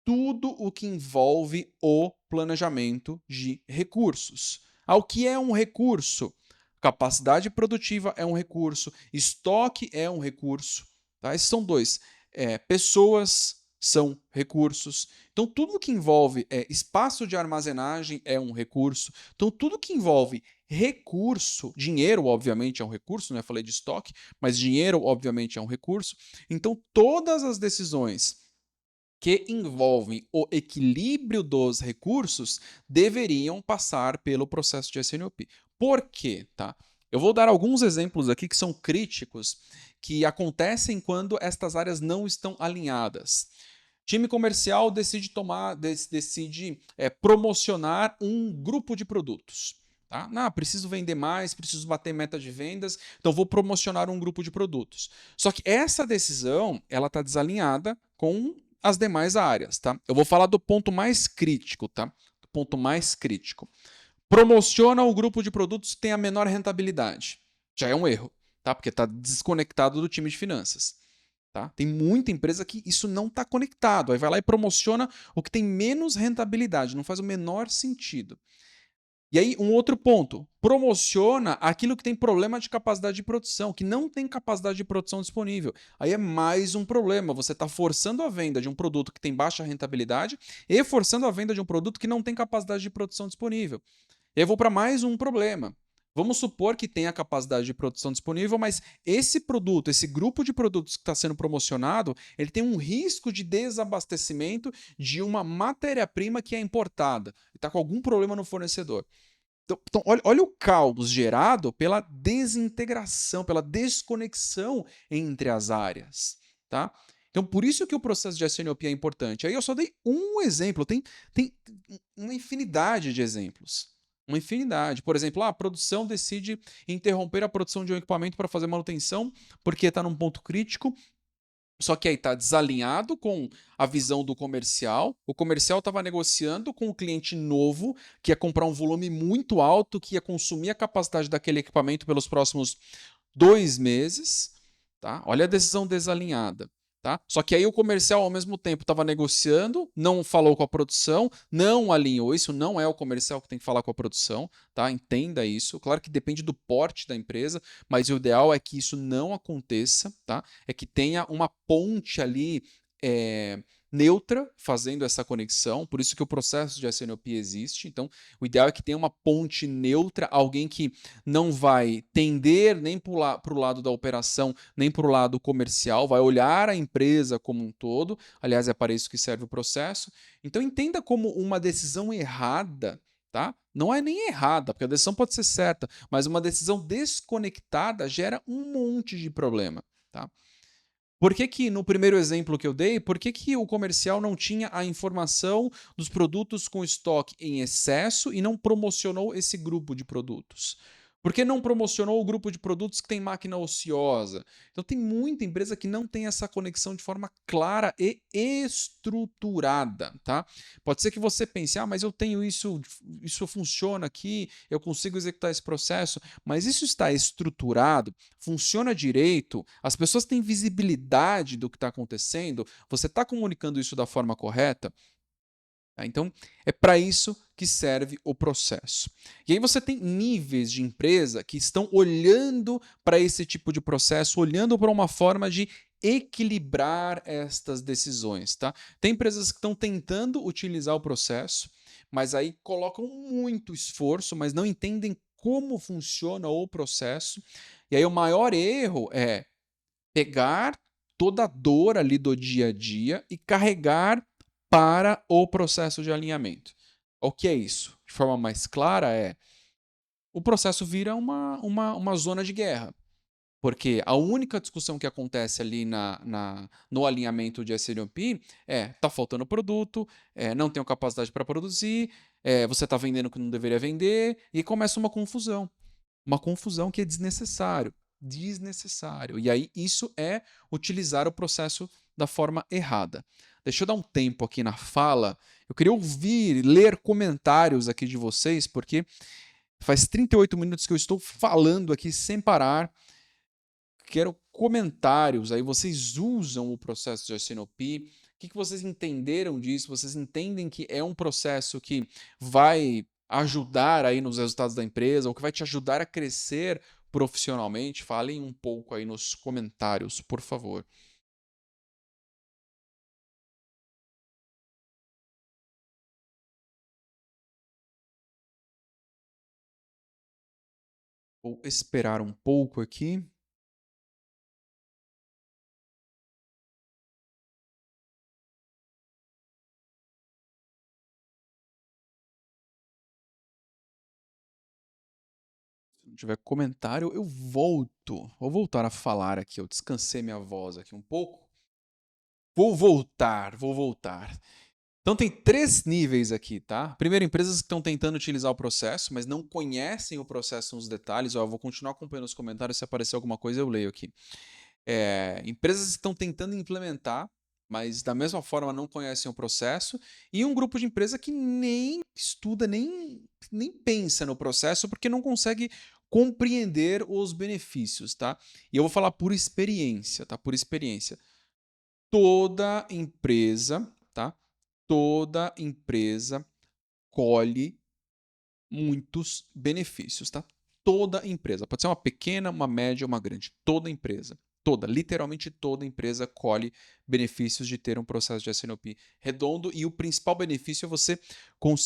Speaker 1: Tudo o que envolve o planejamento de recursos. O que é um recurso? Capacidade produtiva é um recurso, estoque é um recurso. Tá? Esses são dois. Pessoas são recursos. Então, tudo que envolve espaço de armazenagem é um recurso. Então, tudo que envolve recurso, dinheiro, obviamente, é um recurso, né? Eu falei de estoque, mas dinheiro, obviamente, é um recurso. Então, todas as decisões que envolvem o equilíbrio dos recursos deveriam passar pelo processo de S&OP. Por quê? Tá? Eu vou dar alguns exemplos aqui que são críticos, que acontecem quando estas áreas não estão alinhadas. Time comercial decide promocionar um grupo de produtos. Tá? Não, preciso vender mais, preciso bater meta de vendas, então vou promocionar um grupo de produtos. Só que essa decisão ela está desalinhada com as demais áreas. Tá? Eu vou falar do ponto mais crítico. Tá? Do ponto mais crítico. Promociona o grupo de produtos que tem a menor rentabilidade. Já é um erro, tá? Porque está desconectado do time de finanças. Tá? Tem muita empresa que isso não está conectado. Aí vai lá e promociona o que tem menos rentabilidade. Não faz o menor sentido. E aí, um outro ponto. Promociona aquilo que tem problema de capacidade de produção, que não tem capacidade de produção disponível. Aí é mais um problema. Você está forçando a venda de um produto que tem baixa rentabilidade e forçando a venda de um produto que não tem capacidade de produção disponível. E aí eu vou para mais um problema. Vamos supor que tenha capacidade de produção disponível, mas esse produto, esse grupo de produtos que está sendo promocionado, ele tem um risco de desabastecimento de uma matéria-prima que é importada e está com algum problema no fornecedor. Então olha o caos gerado pela desintegração, pela desconexão entre as áreas. Tá? Então, por isso que o processo de SNOP é importante. Aí eu só dei um exemplo, tem uma infinidade de exemplos. Uma infinidade. Por exemplo, a produção decide interromper a produção de um equipamento para fazer manutenção porque está num ponto crítico. Só que aí está desalinhado com a visão do comercial. O comercial estava negociando com o cliente novo, que ia comprar um volume muito alto, que ia consumir a capacidade daquele equipamento pelos próximos 2 meses. Tá? Olha a decisão desalinhada. Tá? Só que aí o comercial, ao mesmo tempo, estava negociando, não falou com a produção, não alinhou. Isso não é o comercial que tem que falar com a produção. Tá? Entenda isso. Claro que depende do porte da empresa, mas o ideal é que isso não aconteça. Tá? É que tenha uma ponte ali neutra fazendo essa conexão, por isso que o processo de SNOP existe. Então, o ideal é que tenha uma ponte neutra, alguém que não vai tender nem para o lado da operação, nem para o lado comercial, vai olhar a empresa como um todo. Aliás, é para isso que serve o processo. Então, entenda como uma decisão errada. Tá? Não é nem errada, porque a decisão pode ser certa, mas uma decisão desconectada gera um monte de problema. Tá? Por que que no primeiro exemplo que eu dei, por que que o comercial não tinha a informação dos produtos com estoque em excesso e não promocionou esse grupo de produtos? Por que não promocionou o grupo de produtos que tem máquina ociosa? Então tem muita empresa que não tem essa conexão de forma clara e estruturada, tá? Pode ser que você pense, mas eu tenho isso funciona aqui, eu consigo executar esse processo, mas isso está estruturado, funciona direito, as pessoas têm visibilidade do que está acontecendo, você está comunicando isso da forma correta? Então, é para isso que serve o processo. E aí você tem níveis de empresa que estão olhando para esse tipo de processo, olhando para uma forma de equilibrar estas decisões. Tá? Tem empresas que estão tentando utilizar o processo, mas aí colocam muito esforço, mas não entendem como funciona o processo. E aí o maior erro é pegar toda a dor ali do dia a dia e carregar para o processo de alinhamento. O que é isso? De forma mais clara, o processo vira uma zona de guerra. Porque a única discussão que acontece ali no alinhamento de SNOP tá faltando produto, não tenho capacidade para produzir, você está vendendo o que não deveria vender, e começa uma confusão. Uma confusão que é desnecessário. Desnecessário. E aí, isso é utilizar o processo da forma errada. Deixa eu dar um tempo aqui na fala. Eu queria ouvir, ler comentários aqui de vocês, porque faz 38 minutos que eu estou falando aqui sem parar. Quero comentários. Aí vocês usam o processo de SNOP. O que vocês entenderam disso? Vocês entendem que é um processo que vai ajudar aí nos resultados da empresa, ou que vai te ajudar a crescer profissionalmente? Falem um pouco aí nos comentários, por favor. Vou esperar um pouco aqui. não tiver comentário, eu volto. Vou voltar a falar aqui. Eu descansei minha voz aqui um pouco. Vou voltar. Então tem 3 níveis aqui, tá? Primeiro, empresas que estão tentando utilizar o processo, mas não conhecem o processo nos detalhes. Ó, eu vou continuar acompanhando os comentários, se aparecer alguma coisa eu leio aqui. Empresas que estão tentando implementar, mas da mesma forma não conhecem o processo, e um grupo de empresa que nem estuda, nem pensa no processo, porque não consegue compreender os benefícios, tá? E eu vou falar por experiência, tá? Por experiência. Toda empresa, tá? Toda empresa colhe muitos benefícios, tá? Toda empresa, pode ser uma pequena, uma média, uma grande, toda empresa, literalmente toda empresa colhe benefícios de ter um processo de S&OP redondo, e o principal benefício é você,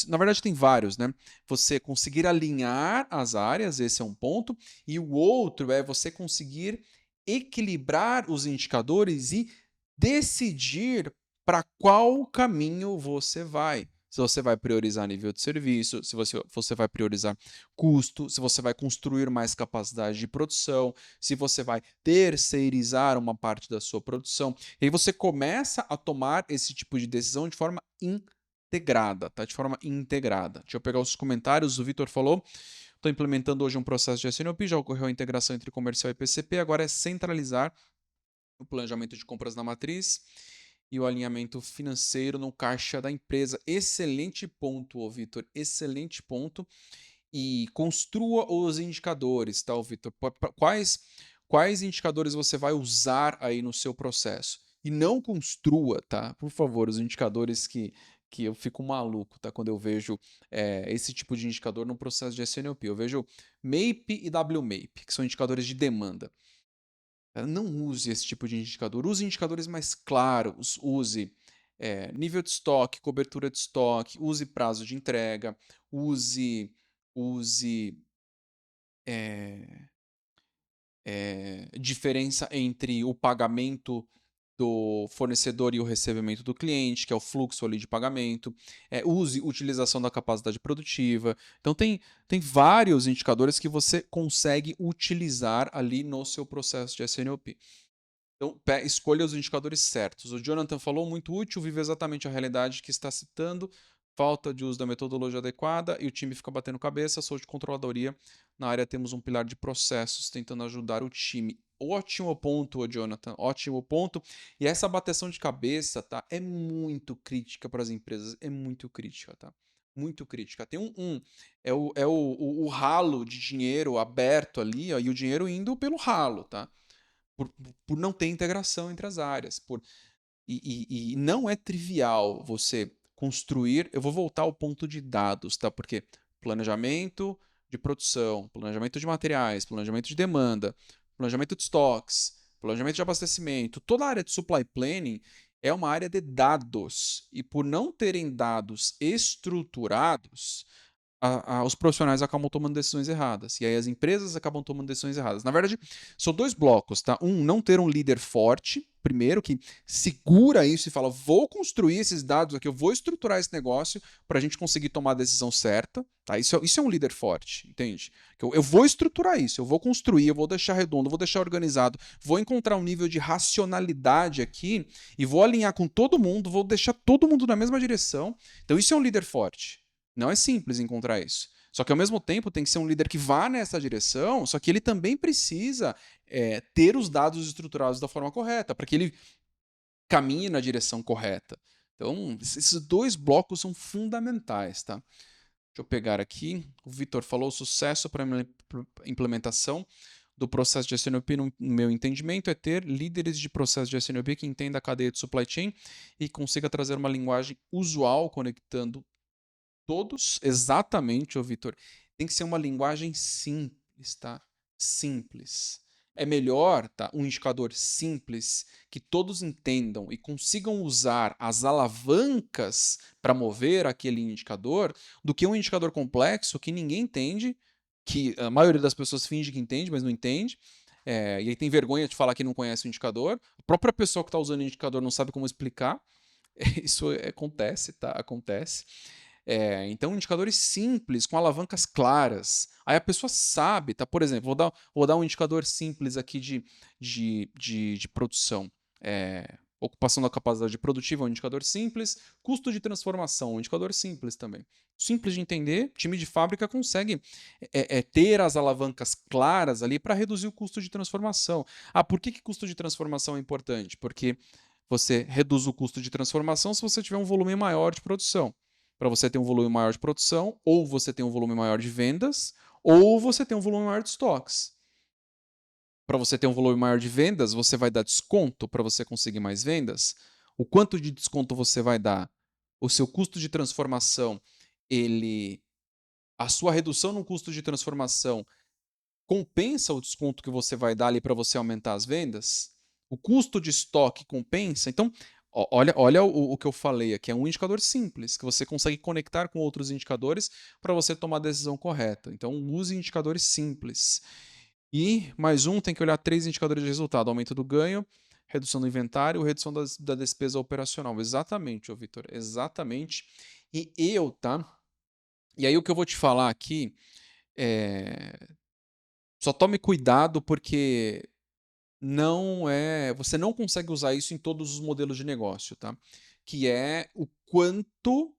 Speaker 1: na verdade tem vários, né? Você conseguir alinhar as áreas, esse é um ponto, e o outro é você conseguir equilibrar os indicadores e decidir para qual caminho você vai. Se você vai priorizar nível de serviço, se você vai priorizar custo, se você vai construir mais capacidade de produção, se você vai terceirizar uma parte da sua produção. E aí você começa a tomar esse tipo de decisão de forma integrada, tá? De forma integrada. Deixa eu pegar os comentários. O Vitor falou: estou implementando hoje um processo de S&OP, já ocorreu a integração entre comercial e PCP, agora é centralizar o planejamento de compras na matriz e o alinhamento financeiro no caixa da empresa. Excelente ponto, Vitor, excelente ponto. E construa os indicadores, tá, Vitor? Quais indicadores você vai usar aí no seu processo? E não construa, tá? Por favor, os indicadores que eu fico maluco, tá? Quando eu vejo esse tipo de indicador no processo de S&OP. Eu vejo MAPE e WMAPE, que são indicadores de demanda. Não use esse tipo de indicador. Use indicadores mais claros. Use nível de estoque, cobertura de estoque, use prazo de entrega, use diferença entre o pagamento do fornecedor e o recebimento do cliente, que é o fluxo ali de pagamento. Use utilização da capacidade produtiva. Então tem vários indicadores que você consegue utilizar ali no seu processo de S&OP. Então, escolha os indicadores certos. O Jonathan falou: muito útil, vive exatamente a realidade que está citando, falta de uso da metodologia adequada e o time fica batendo cabeça. Sou de controladoria. Na área temos um pilar de processos tentando ajudar o time. Ótimo ponto, Jonathan, ótimo ponto. E essa bateção de cabeça, tá, é muito crítica para as empresas, é muito crítica, tá? Muito crítica. Tem o ralo de dinheiro aberto ali, ó, e o dinheiro indo pelo ralo, tá? Por não ter integração entre as áreas. E não é trivial você construir. Eu vou voltar ao ponto de dados, tá? Porque planejamento de produção, planejamento de materiais, planejamento de demanda, planejamento de estoques, planejamento de abastecimento, toda a área de supply planning é uma área de dados. E por não terem dados estruturados, os profissionais acabam tomando decisões erradas. E aí as empresas acabam tomando decisões erradas. Na verdade, são 2 blocos, tá? Não ter um líder forte, primeiro, que segura isso e fala: vou construir esses dados aqui, eu vou estruturar esse negócio para a gente conseguir tomar a decisão certa. Tá? Isso é um líder forte, entende? Eu vou estruturar isso, eu vou construir, eu vou deixar redondo, eu vou deixar organizado, vou encontrar um nível de racionalidade aqui e vou alinhar com todo mundo, vou deixar todo mundo na mesma direção. Então isso é um líder forte. Não é simples encontrar isso. Só que ao mesmo tempo tem que ser um líder que vá nessa direção, só que ele também precisa ter os dados estruturados da forma correta, para que ele caminhe na direção correta. Então, esses 2 blocos são fundamentais, tá? Deixa eu pegar aqui. O Vitor falou: sucesso para a implementação do processo de S&OP, no meu entendimento, é ter líderes de processo de S&OP que entenda a cadeia de supply chain e consiga trazer uma linguagem usual, conectando todos, exatamente, ô Vitor. Tem que ser uma linguagem simples, tá? Simples. É melhor, tá? Um indicador simples que todos entendam e consigam usar as alavancas para mover aquele indicador, do que um indicador complexo que ninguém entende, que a maioria das pessoas finge que entende, mas não entende. E aí tem vergonha de falar que não conhece o indicador. A própria pessoa que está usando o indicador não sabe como explicar. Isso acontece, tá? Acontece. Então, indicadores simples, com alavancas claras. Aí a pessoa sabe, tá? Por exemplo, vou dar um indicador simples aqui de produção. Ocupação da capacidade produtiva é um indicador simples. Custo de transformação é um indicador simples também. Simples de entender, time de fábrica consegue ter as alavancas claras ali para reduzir o custo de transformação. Por que custo de transformação é importante? Porque você reduz o custo de transformação se você tiver um volume maior de produção. Para você ter um volume maior de produção, ou você tem um volume maior de vendas, ou você tem um volume maior de estoques. Para você ter um volume maior de vendas, você vai dar desconto para você conseguir mais vendas. O quanto de desconto você vai dar? O seu custo de transformação, a sua redução no custo de transformação compensa o desconto que você vai dar ali para você aumentar as vendas? O custo de estoque compensa? Então, olha o que eu falei aqui, é um indicador simples, que você consegue conectar com outros indicadores para você tomar a decisão correta. Então, use indicadores simples. E mais tem que olhar 3 indicadores de resultado: aumento do ganho, redução do inventário, redução da despesa operacional. Exatamente, Vitor, exatamente. Tá? E aí o que eu vou te falar aqui só tome cuidado porque você não consegue usar isso em todos os modelos de negócio, tá? Que é o quanto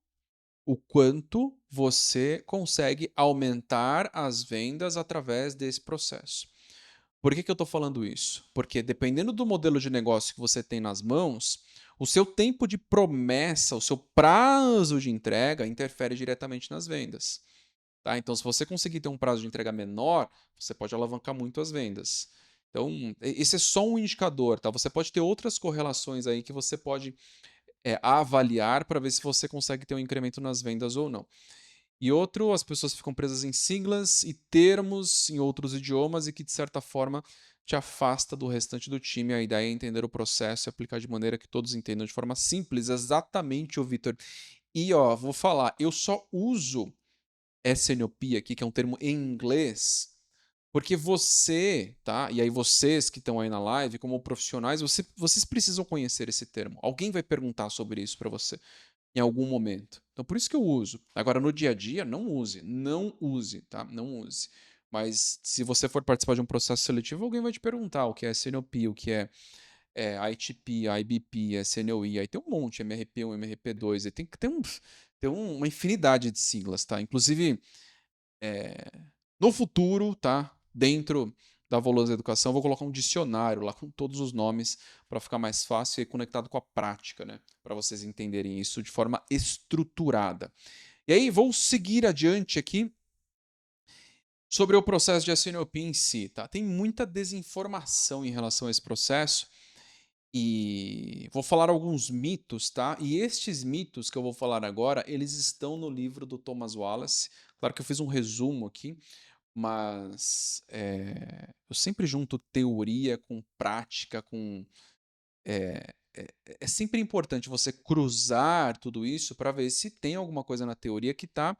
Speaker 1: você consegue aumentar as vendas através desse processo. Por que eu estou falando isso? Porque dependendo do modelo de negócio que você tem nas mãos, o seu tempo de promessa, o seu prazo de entrega interfere diretamente nas vendas. Tá? Então, se você conseguir ter um prazo de entrega menor, você pode alavancar muito as vendas. Então, esse é só um indicador, tá? Você pode ter outras correlações aí que você pode avaliar para ver se você consegue ter um incremento nas vendas ou não. E outro, as pessoas ficam presas em siglas e termos em outros idiomas e que, de certa forma, te afasta do restante do time. A ideia é entender o processo e aplicar de maneira que todos entendam de forma simples. Exatamente, Vitor. E, vou falar, eu só uso SNOP aqui, que é um termo em inglês, porque você, tá? E aí vocês que estão aí na live, como profissionais, vocês precisam conhecer esse termo. Alguém vai perguntar sobre isso para você em algum momento. Então por isso que eu uso. Agora no dia a dia, não use, tá? Não use. Mas se você for participar de um processo seletivo, alguém vai te perguntar o que é SNOP, o que é ITP, IBP, SNOI, aí tem um monte, MRP1, MRP2, aí tem que ter uma infinidade de siglas, tá? Inclusive, no futuro, tá? Dentro da Volusa Educação, eu vou colocar um dicionário lá com todos os nomes para ficar mais fácil e conectado com a prática, né? Para vocês entenderem isso de forma estruturada. E aí, vou seguir adiante aqui sobre o processo de SNOP em si, tá? Tem muita desinformação em relação a esse processo e vou falar alguns mitos, tá? E estes mitos que eu vou falar agora, eles estão no livro do Thomas Wallace. Claro que eu fiz um resumo aqui, mas eu sempre junto teoria com prática, é sempre importante você cruzar tudo isso para ver se tem alguma coisa na teoria que está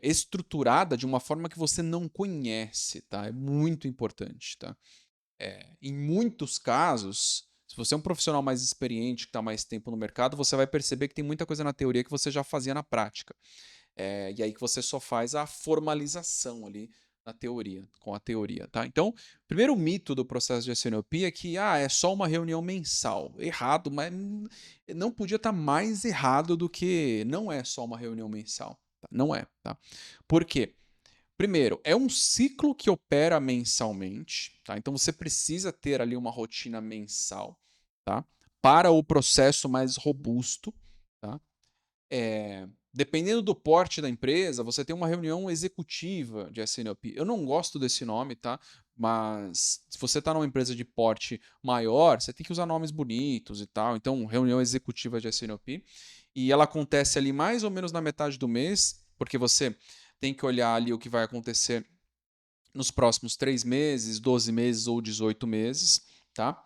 Speaker 1: estruturada de uma forma que você não conhece, tá? É muito importante, tá? Em muitos casos, se você é um profissional mais experiente, que está mais tempo no mercado, você vai perceber que tem muita coisa na teoria que você já fazia na prática. E aí que você só faz a formalização ali na teoria, com a teoria, tá? Então, o primeiro mito do processo de SNOP é que é só uma reunião mensal. Errado, mas não podia estar mais errado do que não é só uma reunião mensal. Tá? Não é, tá? Por quê? Primeiro, é um ciclo que opera mensalmente, tá? Então você precisa ter ali uma rotina mensal, tá? Para o processo mais robusto, tá? Dependendo do porte da empresa, você tem uma reunião executiva de SNOP. Eu não gosto desse nome, tá? Mas se você está numa empresa de porte maior, você tem que usar nomes bonitos e tal. Então, reunião executiva de SNOP. E ela acontece ali mais ou menos na metade do mês, porque você tem que olhar ali o que vai acontecer nos próximos 3 meses, 12 meses ou 18 meses, tá?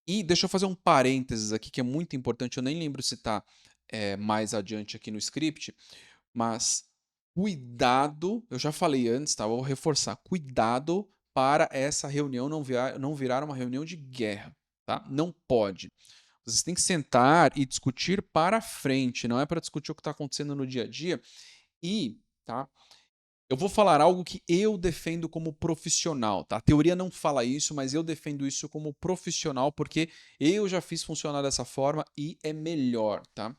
Speaker 1: E deixa eu fazer um parênteses aqui que é muito importante, eu nem lembro se está mais adiante aqui no script, mas cuidado, eu já falei antes, tá? Vou reforçar, cuidado para essa reunião não virar uma reunião de guerra, tá? Não pode. Vocês têm que sentar e discutir para frente, não é para discutir o que está acontecendo no dia a dia. E, tá? Eu vou falar algo que eu defendo como profissional, tá? A teoria não fala isso, mas eu defendo isso como profissional porque eu já fiz funcionar dessa forma e é melhor, tá?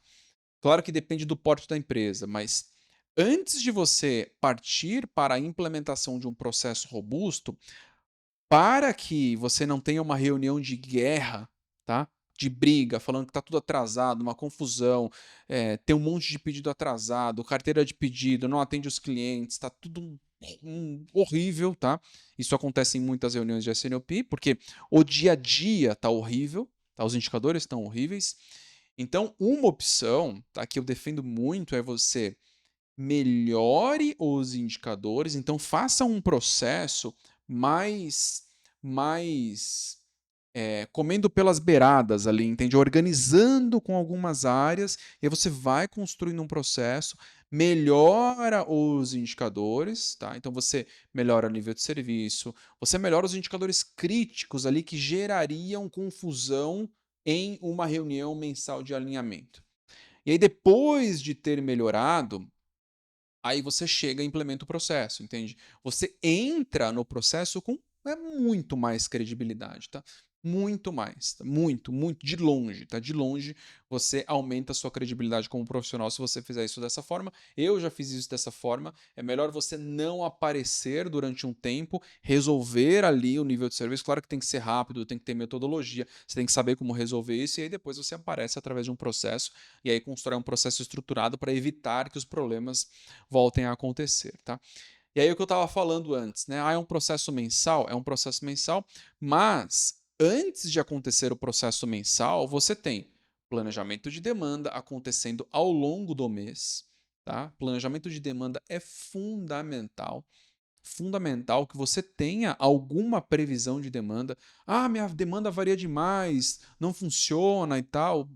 Speaker 1: Claro que depende do porte da empresa, mas antes de você partir para a implementação de um processo robusto, para que você não tenha uma reunião de guerra, tá? De briga, falando que está tudo atrasado, uma confusão, tem um monte de pedido atrasado, carteira de pedido, não atende os clientes, está tudo horrível, tá? Isso acontece em muitas reuniões de SNOP, porque o dia a dia está horrível, tá? Os indicadores estão horríveis. Então, uma opção, tá, que eu defendo muito é você melhore os indicadores, então faça um processo mais comendo pelas beiradas ali, entende? Organizando com algumas áreas, e aí você vai construindo um processo, melhora os indicadores, tá? Então você melhora o nível de serviço, você melhora os indicadores críticos ali que gerariam confusão em uma reunião mensal de alinhamento. E aí, depois de ter melhorado, aí você chega e implementa o processo, entende? Você entra no processo com muito mais credibilidade, tá? Muito mais, tá? Muito, de longe, tá? De longe você aumenta a sua credibilidade como profissional se você fizer isso dessa forma. Eu já fiz isso dessa forma. É melhor você não aparecer durante um tempo, resolver ali o nível de serviço. Claro que tem que ser rápido, tem que ter metodologia, você tem que saber como resolver isso e aí depois você aparece através de um processo e aí constrói um processo estruturado para evitar que os problemas voltem a acontecer, tá? E aí o que eu estava falando antes, né? É um processo mensal? É um processo mensal, mas antes de acontecer o processo mensal, você tem planejamento de demanda acontecendo ao longo do mês, tá? Planejamento de demanda é fundamental. Fundamental que você tenha alguma previsão de demanda. Ah, minha demanda varia demais, não funciona e tal.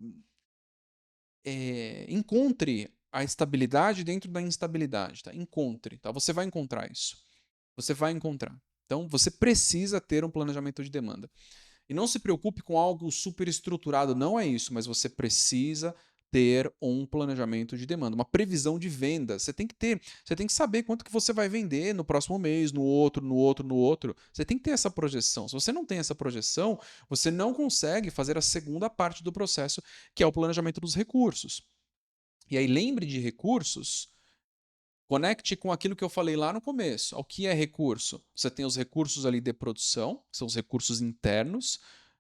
Speaker 1: Encontre a estabilidade dentro da instabilidade, tá? Encontre, tá? Você vai encontrar isso. Você vai encontrar. Então, você precisa ter um planejamento de demanda. E não se preocupe com algo super estruturado, não é isso, mas você precisa ter um planejamento de demanda, uma previsão de venda. Você tem que ter, você tem que saber quanto que você vai vender no próximo mês, no outro, no outro, no outro. Você tem que ter essa projeção. Se você não tem essa projeção, você não consegue fazer a segunda parte do processo, que é o planejamento dos recursos. E aí lembre de recursos, conecte com aquilo que eu falei lá no começo. O que é recurso? Você tem os recursos ali de produção, que são os recursos internos,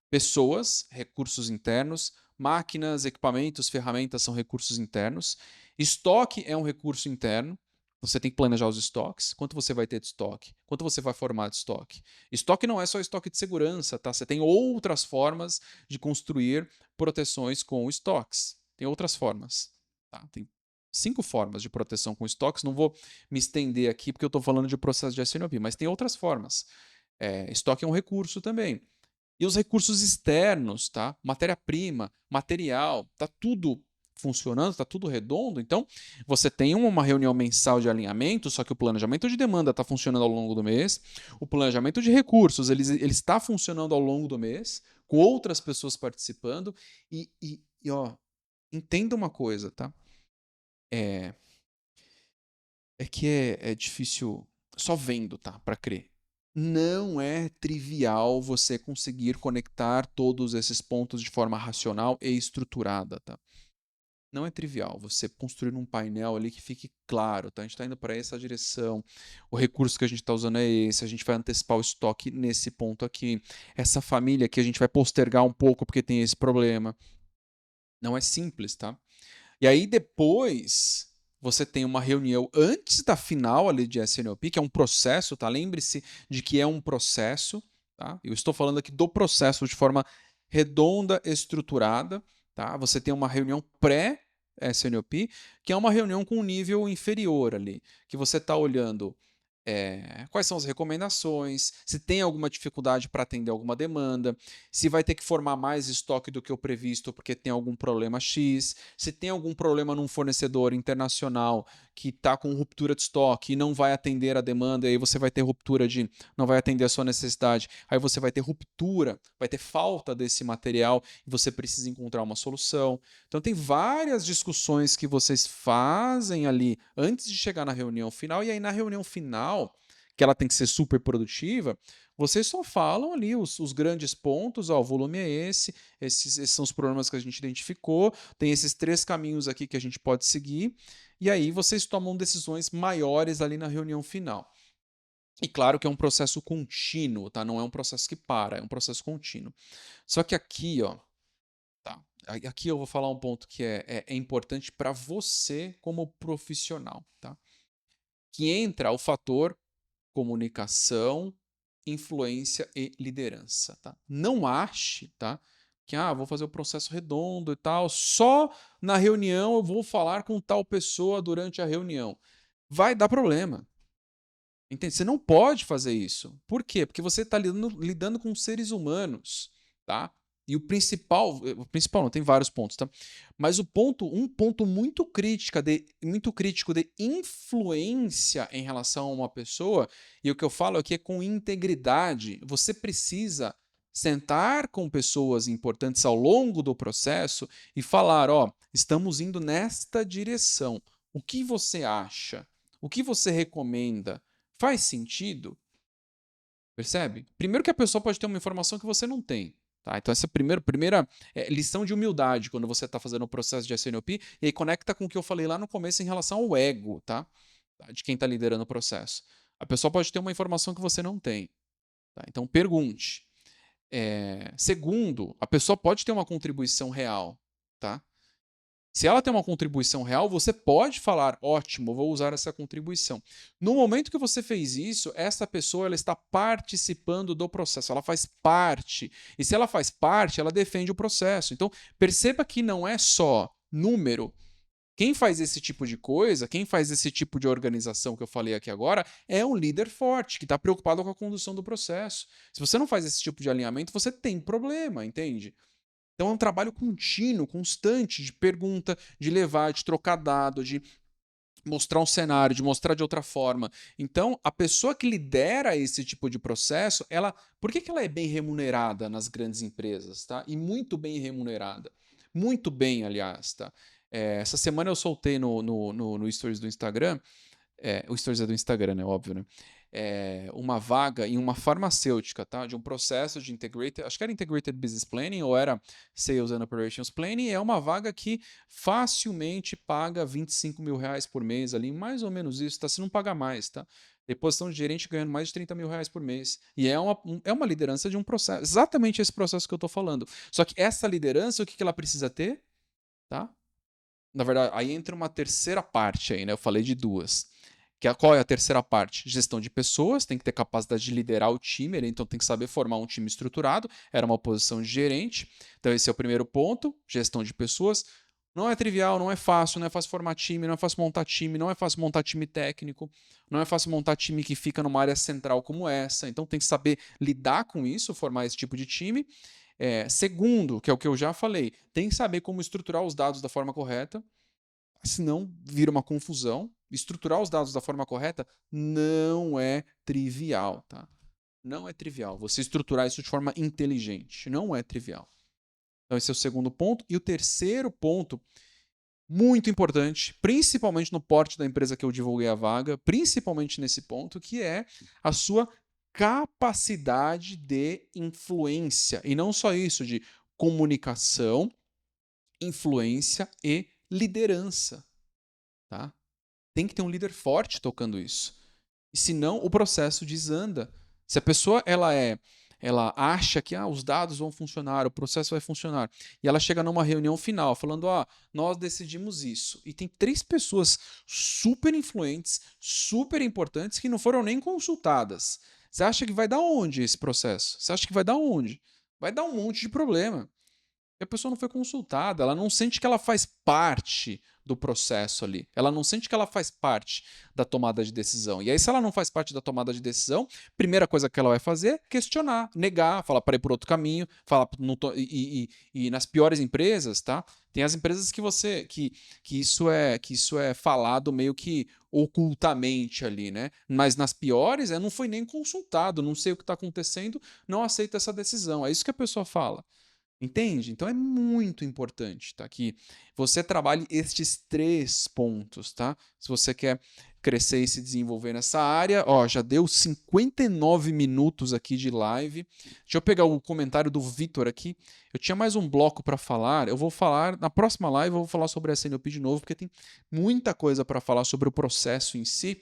Speaker 1: pessoas, recursos internos, máquinas, equipamentos, ferramentas são recursos internos. Estoque é um recurso interno. Você tem que planejar os estoques. Quanto você vai ter de estoque? Quanto você vai formar de estoque? Estoque não é só estoque de segurança, tá? Você tem outras formas de construir proteções com estoques. Tem outras formas. Tá? Tem 5 formas de proteção com estoques. Não vou me estender aqui porque eu estou falando de processo de SNOP, mas tem outras formas. Estoque é um recurso também. E os recursos externos, tá? Matéria-prima, material, tá tudo funcionando, tá tudo redondo. Então, você tem uma reunião mensal de alinhamento, só que o planejamento de demanda está funcionando ao longo do mês. O planejamento de recursos, ele está funcionando ao longo do mês, com outras pessoas participando. Ó, entenda uma coisa, tá? É, é que é difícil só vendo, tá? Para crer. Não é trivial você conseguir conectar todos esses pontos de forma racional e estruturada, tá? Não é trivial você construir um painel ali que fique claro, tá? A gente está indo para essa direção, o recurso que a gente está usando é esse, a gente vai antecipar o estoque nesse ponto aqui, essa família que a gente vai postergar um pouco porque tem esse problema. Não é simples, tá? E aí depois você tem uma reunião antes da final ali de SNOP, que é um processo, tá? Lembre-se de que é um processo, tá? Eu estou falando aqui do processo de forma redonda, estruturada, tá? Você tem uma reunião pré-SNOP, que é uma reunião com um nível inferior ali, que você está olhando quais são as recomendações, se tem alguma dificuldade para atender alguma demanda, se vai ter que formar mais estoque do que o previsto porque tem algum problema X, se tem algum problema num fornecedor internacional que está com ruptura de estoque e não vai atender a demanda, e aí você vai ter ruptura de, não vai atender a sua necessidade, aí você vai ter ruptura, vai ter falta desse material e você precisa encontrar uma solução. Então tem várias discussões que vocês fazem ali antes de chegar na reunião final, e aí na reunião final, que ela tem que ser super produtiva, vocês só falam ali os grandes pontos, ó, o volume é esses são os problemas que a gente identificou, tem esses 3 caminhos aqui que a gente pode seguir, e aí vocês tomam decisões maiores ali na reunião final. E claro que é um processo contínuo, tá? Não é um processo que para, é um processo contínuo. Só que aqui, ó, tá? Aqui eu vou falar um ponto que é importante para você como profissional, tá? Que entra o fator comunicação, influência e liderança, tá? Não ache, tá? Que vou fazer o processo redondo e tal, só na reunião eu vou falar com tal pessoa durante a reunião. Vai dar problema. Entende? Você não pode fazer isso. Por quê? Porque você está lidando com seres humanos, tá? E o principal não, tem vários pontos, tá? Mas um ponto muito crítico de influência em relação a uma pessoa, e o que eu falo aqui é com integridade. Você precisa sentar com pessoas importantes ao longo do processo e falar, ó, estamos indo nesta direção. O que você acha? O que você recomenda? Faz sentido? Percebe? Primeiro que a pessoa pode ter uma informação que você não tem. Tá? Então essa é a primeira lição de humildade quando você está fazendo o processo de SNOP, e aí conecta com o que eu falei lá no começo em relação ao ego, tá? De quem está liderando o processo. A pessoa pode ter uma informação que você não tem. Tá? Então pergunte. Segundo, a pessoa pode ter uma contribuição real. Tá? Se ela tem uma contribuição real, você pode falar, ótimo, vou usar essa contribuição. No momento que você fez isso, essa pessoa ela está participando do processo, ela faz parte. E se ela faz parte, ela defende o processo. Então, perceba que não é só número. Quem faz esse tipo de coisa, quem faz esse tipo de organização que eu falei aqui agora, é um líder forte, que está preocupado com a condução do processo. Se você não faz esse tipo de alinhamento, você tem problema, entende? Então é um trabalho contínuo, constante, de pergunta, de levar, de trocar dado, de mostrar um cenário, de mostrar de outra forma. Então, a pessoa que lidera esse tipo de processo, por que ela é bem remunerada nas grandes empresas, tá? E muito bem remunerada. Muito bem, aliás, tá? Essa semana eu soltei no Stories do Instagram, o Stories é do Instagram, né? Óbvio, né? Uma vaga em uma farmacêutica, tá? De um processo de acho que era Integrated Business Planning ou era Sales and Operations Planning, é uma vaga que facilmente paga 25 mil reais por mês ali, mais ou menos isso, tá? Se não pagar mais, tá? Posição de gerente ganhando mais de 30 mil reais por mês. E é uma liderança de um processo, exatamente esse processo que eu tô falando. Só que essa liderança, o que ela precisa ter? Tá? Na verdade, aí entra uma terceira parte aí, né? Eu falei de duas. Qual é a terceira parte? Gestão de pessoas, tem que ter capacidade de liderar o time, então tem que saber formar um time estruturado, era uma posição de gerente. Então esse é o primeiro ponto, gestão de pessoas. Não é trivial, não é fácil formar time, não é fácil montar time, não é fácil montar time técnico, não é fácil montar time que fica numa área central como essa, então tem que saber lidar com isso, formar esse tipo de time. Segundo, que é o que eu já falei, tem que saber como estruturar os dados da forma correta, senão vira uma confusão. Estruturar os dados da forma correta não é trivial, tá? Não é trivial. Você estruturar isso de forma inteligente, não é trivial. Então esse é o segundo ponto. E o terceiro ponto, muito importante, principalmente no porte da empresa que eu divulguei a vaga, principalmente nesse ponto, que é a sua capacidade de influência. E não só isso, de comunicação, influência e liderança. Tá? Tem que ter um líder forte tocando isso. E senão o processo desanda. Se a pessoa ela acha que os dados vão funcionar, o processo vai funcionar, e ela chega numa reunião final falando, nós decidimos isso, e tem 3 pessoas super influentes, super importantes, que não foram nem consultadas. Você acha que vai dar onde esse processo? Você acha que vai dar onde? Vai dar um monte de problema. E a pessoa não foi consultada, ela não sente que ela faz parte do processo ali. Ela não sente que ela faz parte da tomada de decisão. E aí, se ela não faz parte da tomada de decisão, primeira coisa que ela vai fazer é questionar, negar, falar para ir por outro caminho, falar e nas piores empresas, tá? Tem as empresas que isso é falado meio que ocultamente ali, né? Mas nas piores, não foi nem consultado, não sei o que está acontecendo, não aceito essa decisão. É isso que a pessoa fala. Entende? Então é muito importante, tá? Que você trabalhe estes 3 pontos, tá? Se você quer crescer e se desenvolver nessa área, ó, já deu 59 minutos aqui de live. Deixa eu pegar o comentário do Vitor aqui. Eu tinha mais um bloco para falar. Eu vou falar na próxima live, eu vou falar sobre a SNOP de novo, porque tem muita coisa para falar sobre o processo em si.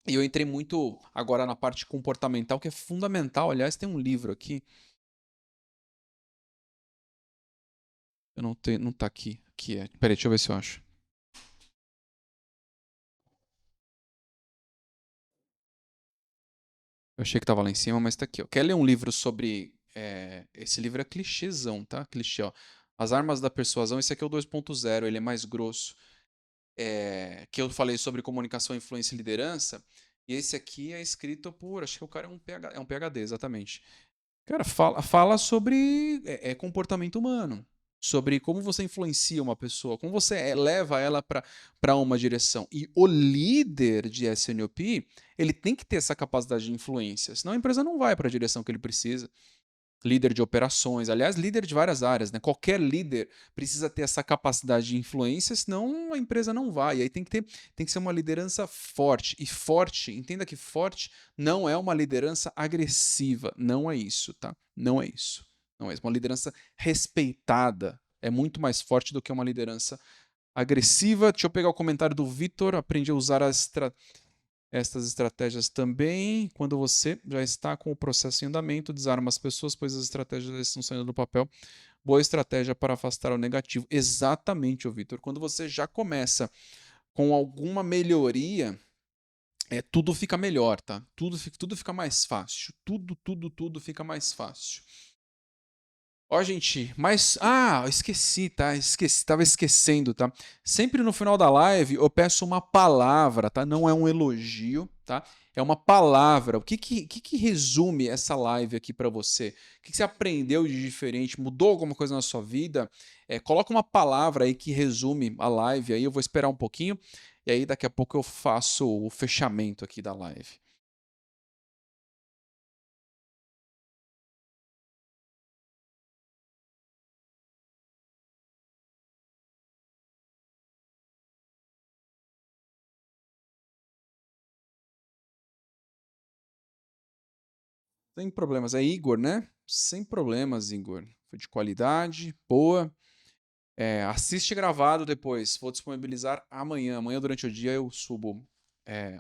Speaker 1: E eu entrei muito agora na parte comportamental, que é fundamental. Aliás, tem um livro aqui. Eu não tenho, não tá aqui. Aqui é. Peraí, deixa eu ver se eu acho. Eu achei que tava lá em cima, mas tá aqui, ó. Quer ler um livro sobre. Esse livro é clichêzão, tá? Clichê, ó. As Armas da Persuasão. Esse aqui é o 2.0, ele é mais grosso. Que eu falei sobre comunicação, influência e liderança. E esse aqui é escrito por. Acho que o cara é um PhD, exatamente. Cara, fala sobre comportamento humano, sobre como você influencia uma pessoa, como você leva ela para uma direção. E o líder de SNOP, ele tem que ter essa capacidade de influência, senão a empresa não vai para a direção que ele precisa. Líder de operações, aliás, líder de várias áreas, né? Qualquer líder precisa ter essa capacidade de influência, senão a empresa não vai. E aí tem que ser uma liderança forte. E forte, entenda que forte não é uma liderança agressiva. Não é isso, tá? Não é isso. Não é isso. Uma liderança respeitada é muito mais forte do que uma liderança agressiva. Deixa eu pegar o comentário do Vitor. Aprendi a usar estas estratégias também, quando você já está com o processo em andamento, desarma as pessoas, pois as estratégias estão saindo do papel. Boa estratégia para afastar o negativo. Exatamente, Vitor. Quando você já começa com alguma melhoria, tudo fica melhor, tá? Tudo fica mais fácil. Tudo fica mais fácil. Ó, gente, mas. Ah, esqueci, tá? Tava esquecendo, tá? Sempre no final da live eu peço uma palavra, tá? Não é um elogio, tá? É uma palavra. O que resume essa live aqui para você? O que você aprendeu de diferente? Mudou alguma coisa na sua vida? Coloca uma palavra aí que resume a live aí. Eu vou esperar um pouquinho e aí daqui a pouco eu faço o fechamento aqui da live. Sem problemas. É Igor, né? Sem problemas, Igor. Foi de qualidade, boa. Assiste gravado depois. Vou disponibilizar amanhã. Amanhã, durante o dia, eu subo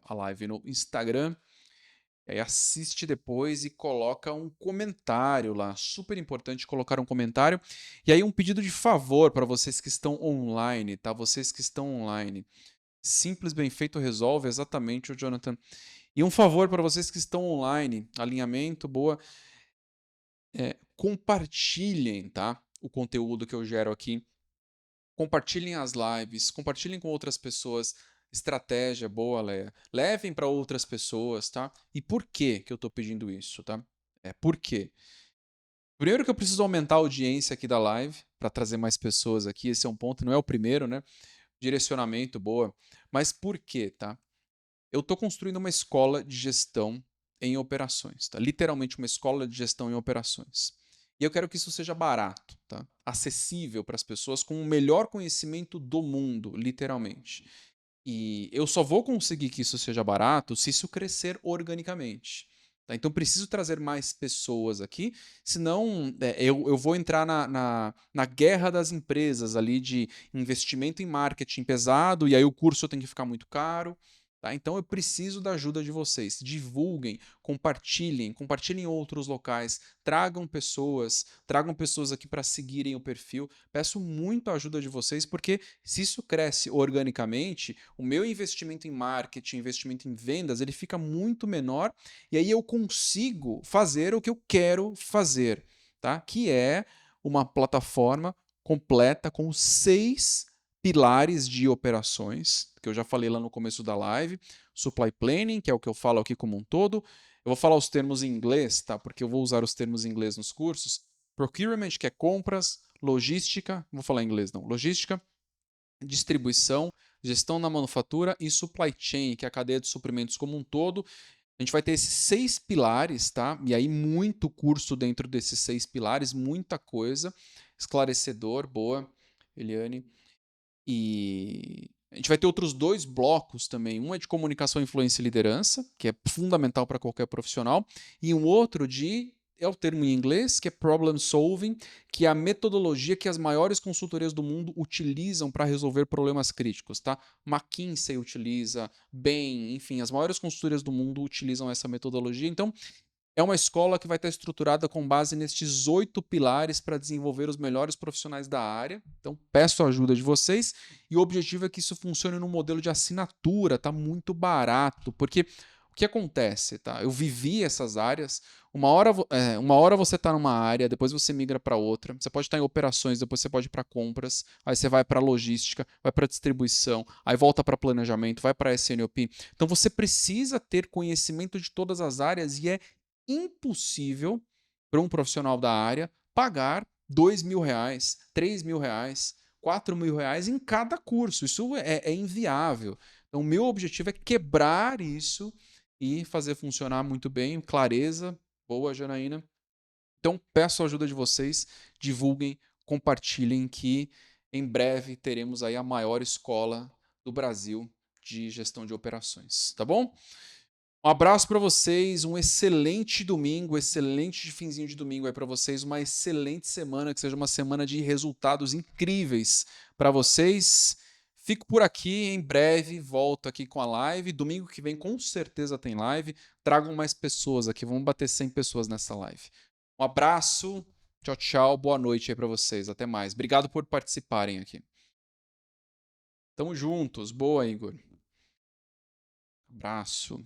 Speaker 1: a live no Instagram. E aí assiste depois e coloca um comentário lá. Super importante colocar um comentário. E aí, um pedido de favor para vocês que estão online, tá? Vocês que estão online. Simples, bem feito, resolve exatamente o Jonathan. E um favor para vocês que estão online. Alinhamento, boa. Compartilhem, tá? O conteúdo que eu gero aqui. Compartilhem as lives, compartilhem com outras pessoas. Estratégia boa, Leia. Levem para outras pessoas, tá? E por que eu estou pedindo isso, tá? Por quê? Primeiro que eu preciso aumentar a audiência aqui da live para trazer mais pessoas aqui. Esse é um ponto, não é o primeiro, né? Direcionamento, boa. Mas por quê, tá? Eu estou construindo uma escola de gestão em operações, tá? Literalmente uma escola de gestão em operações. E eu quero que isso seja barato, tá? Acessível para as pessoas com o melhor conhecimento do mundo, literalmente. E eu só vou conseguir que isso seja barato se isso crescer organicamente. Tá? Então preciso trazer mais pessoas aqui, senão eu vou entrar na guerra das empresas ali de investimento em marketing pesado, e aí o curso tem que ficar muito caro. Tá? Então eu preciso da ajuda de vocês. Divulguem, compartilhem em outros locais, tragam pessoas aqui para seguirem o perfil. Peço muito a ajuda de vocês, porque se isso cresce organicamente, o meu investimento em marketing, investimento em vendas, ele fica muito menor e aí eu consigo fazer o que eu quero fazer, tá? Que é uma plataforma completa com 6 pilares de operações, que eu já falei lá no começo da live. Supply Planning, que é o que eu falo aqui como um todo. Eu vou falar os termos em inglês, tá? Porque eu vou usar os termos em inglês nos cursos. Procurement, que é compras. Logística, não vou falar em inglês não. Logística, distribuição, gestão na manufatura e supply chain, que é a cadeia de suprimentos como um todo. A gente vai ter esses 6 pilares, tá? E aí muito curso dentro desses 6 pilares, muita coisa. Esclarecedor, boa, Eliane. E a gente vai ter outros 2 blocos também. Um é de comunicação, influência e liderança, que é fundamental para qualquer profissional. E um outro de, é o termo em inglês, que é problem solving, que é a metodologia que as maiores consultorias do mundo utilizam para resolver problemas críticos, tá? McKinsey utiliza, Bain, enfim, as maiores consultorias do mundo utilizam essa metodologia. Então, é uma escola que vai estar estruturada com base nestes 8 pilares para desenvolver os melhores profissionais da área. Então, peço a ajuda de vocês. E o objetivo é que isso funcione no modelo de assinatura, tá muito barato, porque o que acontece, tá? Eu vivi essas áreas. Uma hora você está numa área, depois você migra para outra. Você pode estar em operações, depois você pode ir para compras, aí você vai para logística, vai para distribuição, aí volta para planejamento, vai para SNOP. Então você precisa ter conhecimento de todas as áreas e é impossível para um profissional da área pagar R$ 2.000, R$ 3.000, R$ 4.000 em cada curso. Isso é inviável. Então, o meu objetivo é quebrar isso e fazer funcionar muito bem. Clareza. Boa, Janaína. Então, peço a ajuda de vocês, divulguem, compartilhem que em breve teremos aí a maior escola do Brasil de gestão de operações, tá bom? Um abraço para vocês, um excelente domingo, excelente finzinho de domingo aí para vocês, uma excelente semana, que seja uma semana de resultados incríveis para vocês. Fico por aqui, em breve volto aqui com a live. Domingo que vem com certeza tem live. Tragam mais pessoas aqui, vamos bater 100 pessoas nessa live. Um abraço, tchau, tchau, boa noite aí para vocês, até mais. Obrigado por participarem aqui. Tamo juntos, boa, Igor. Abraço.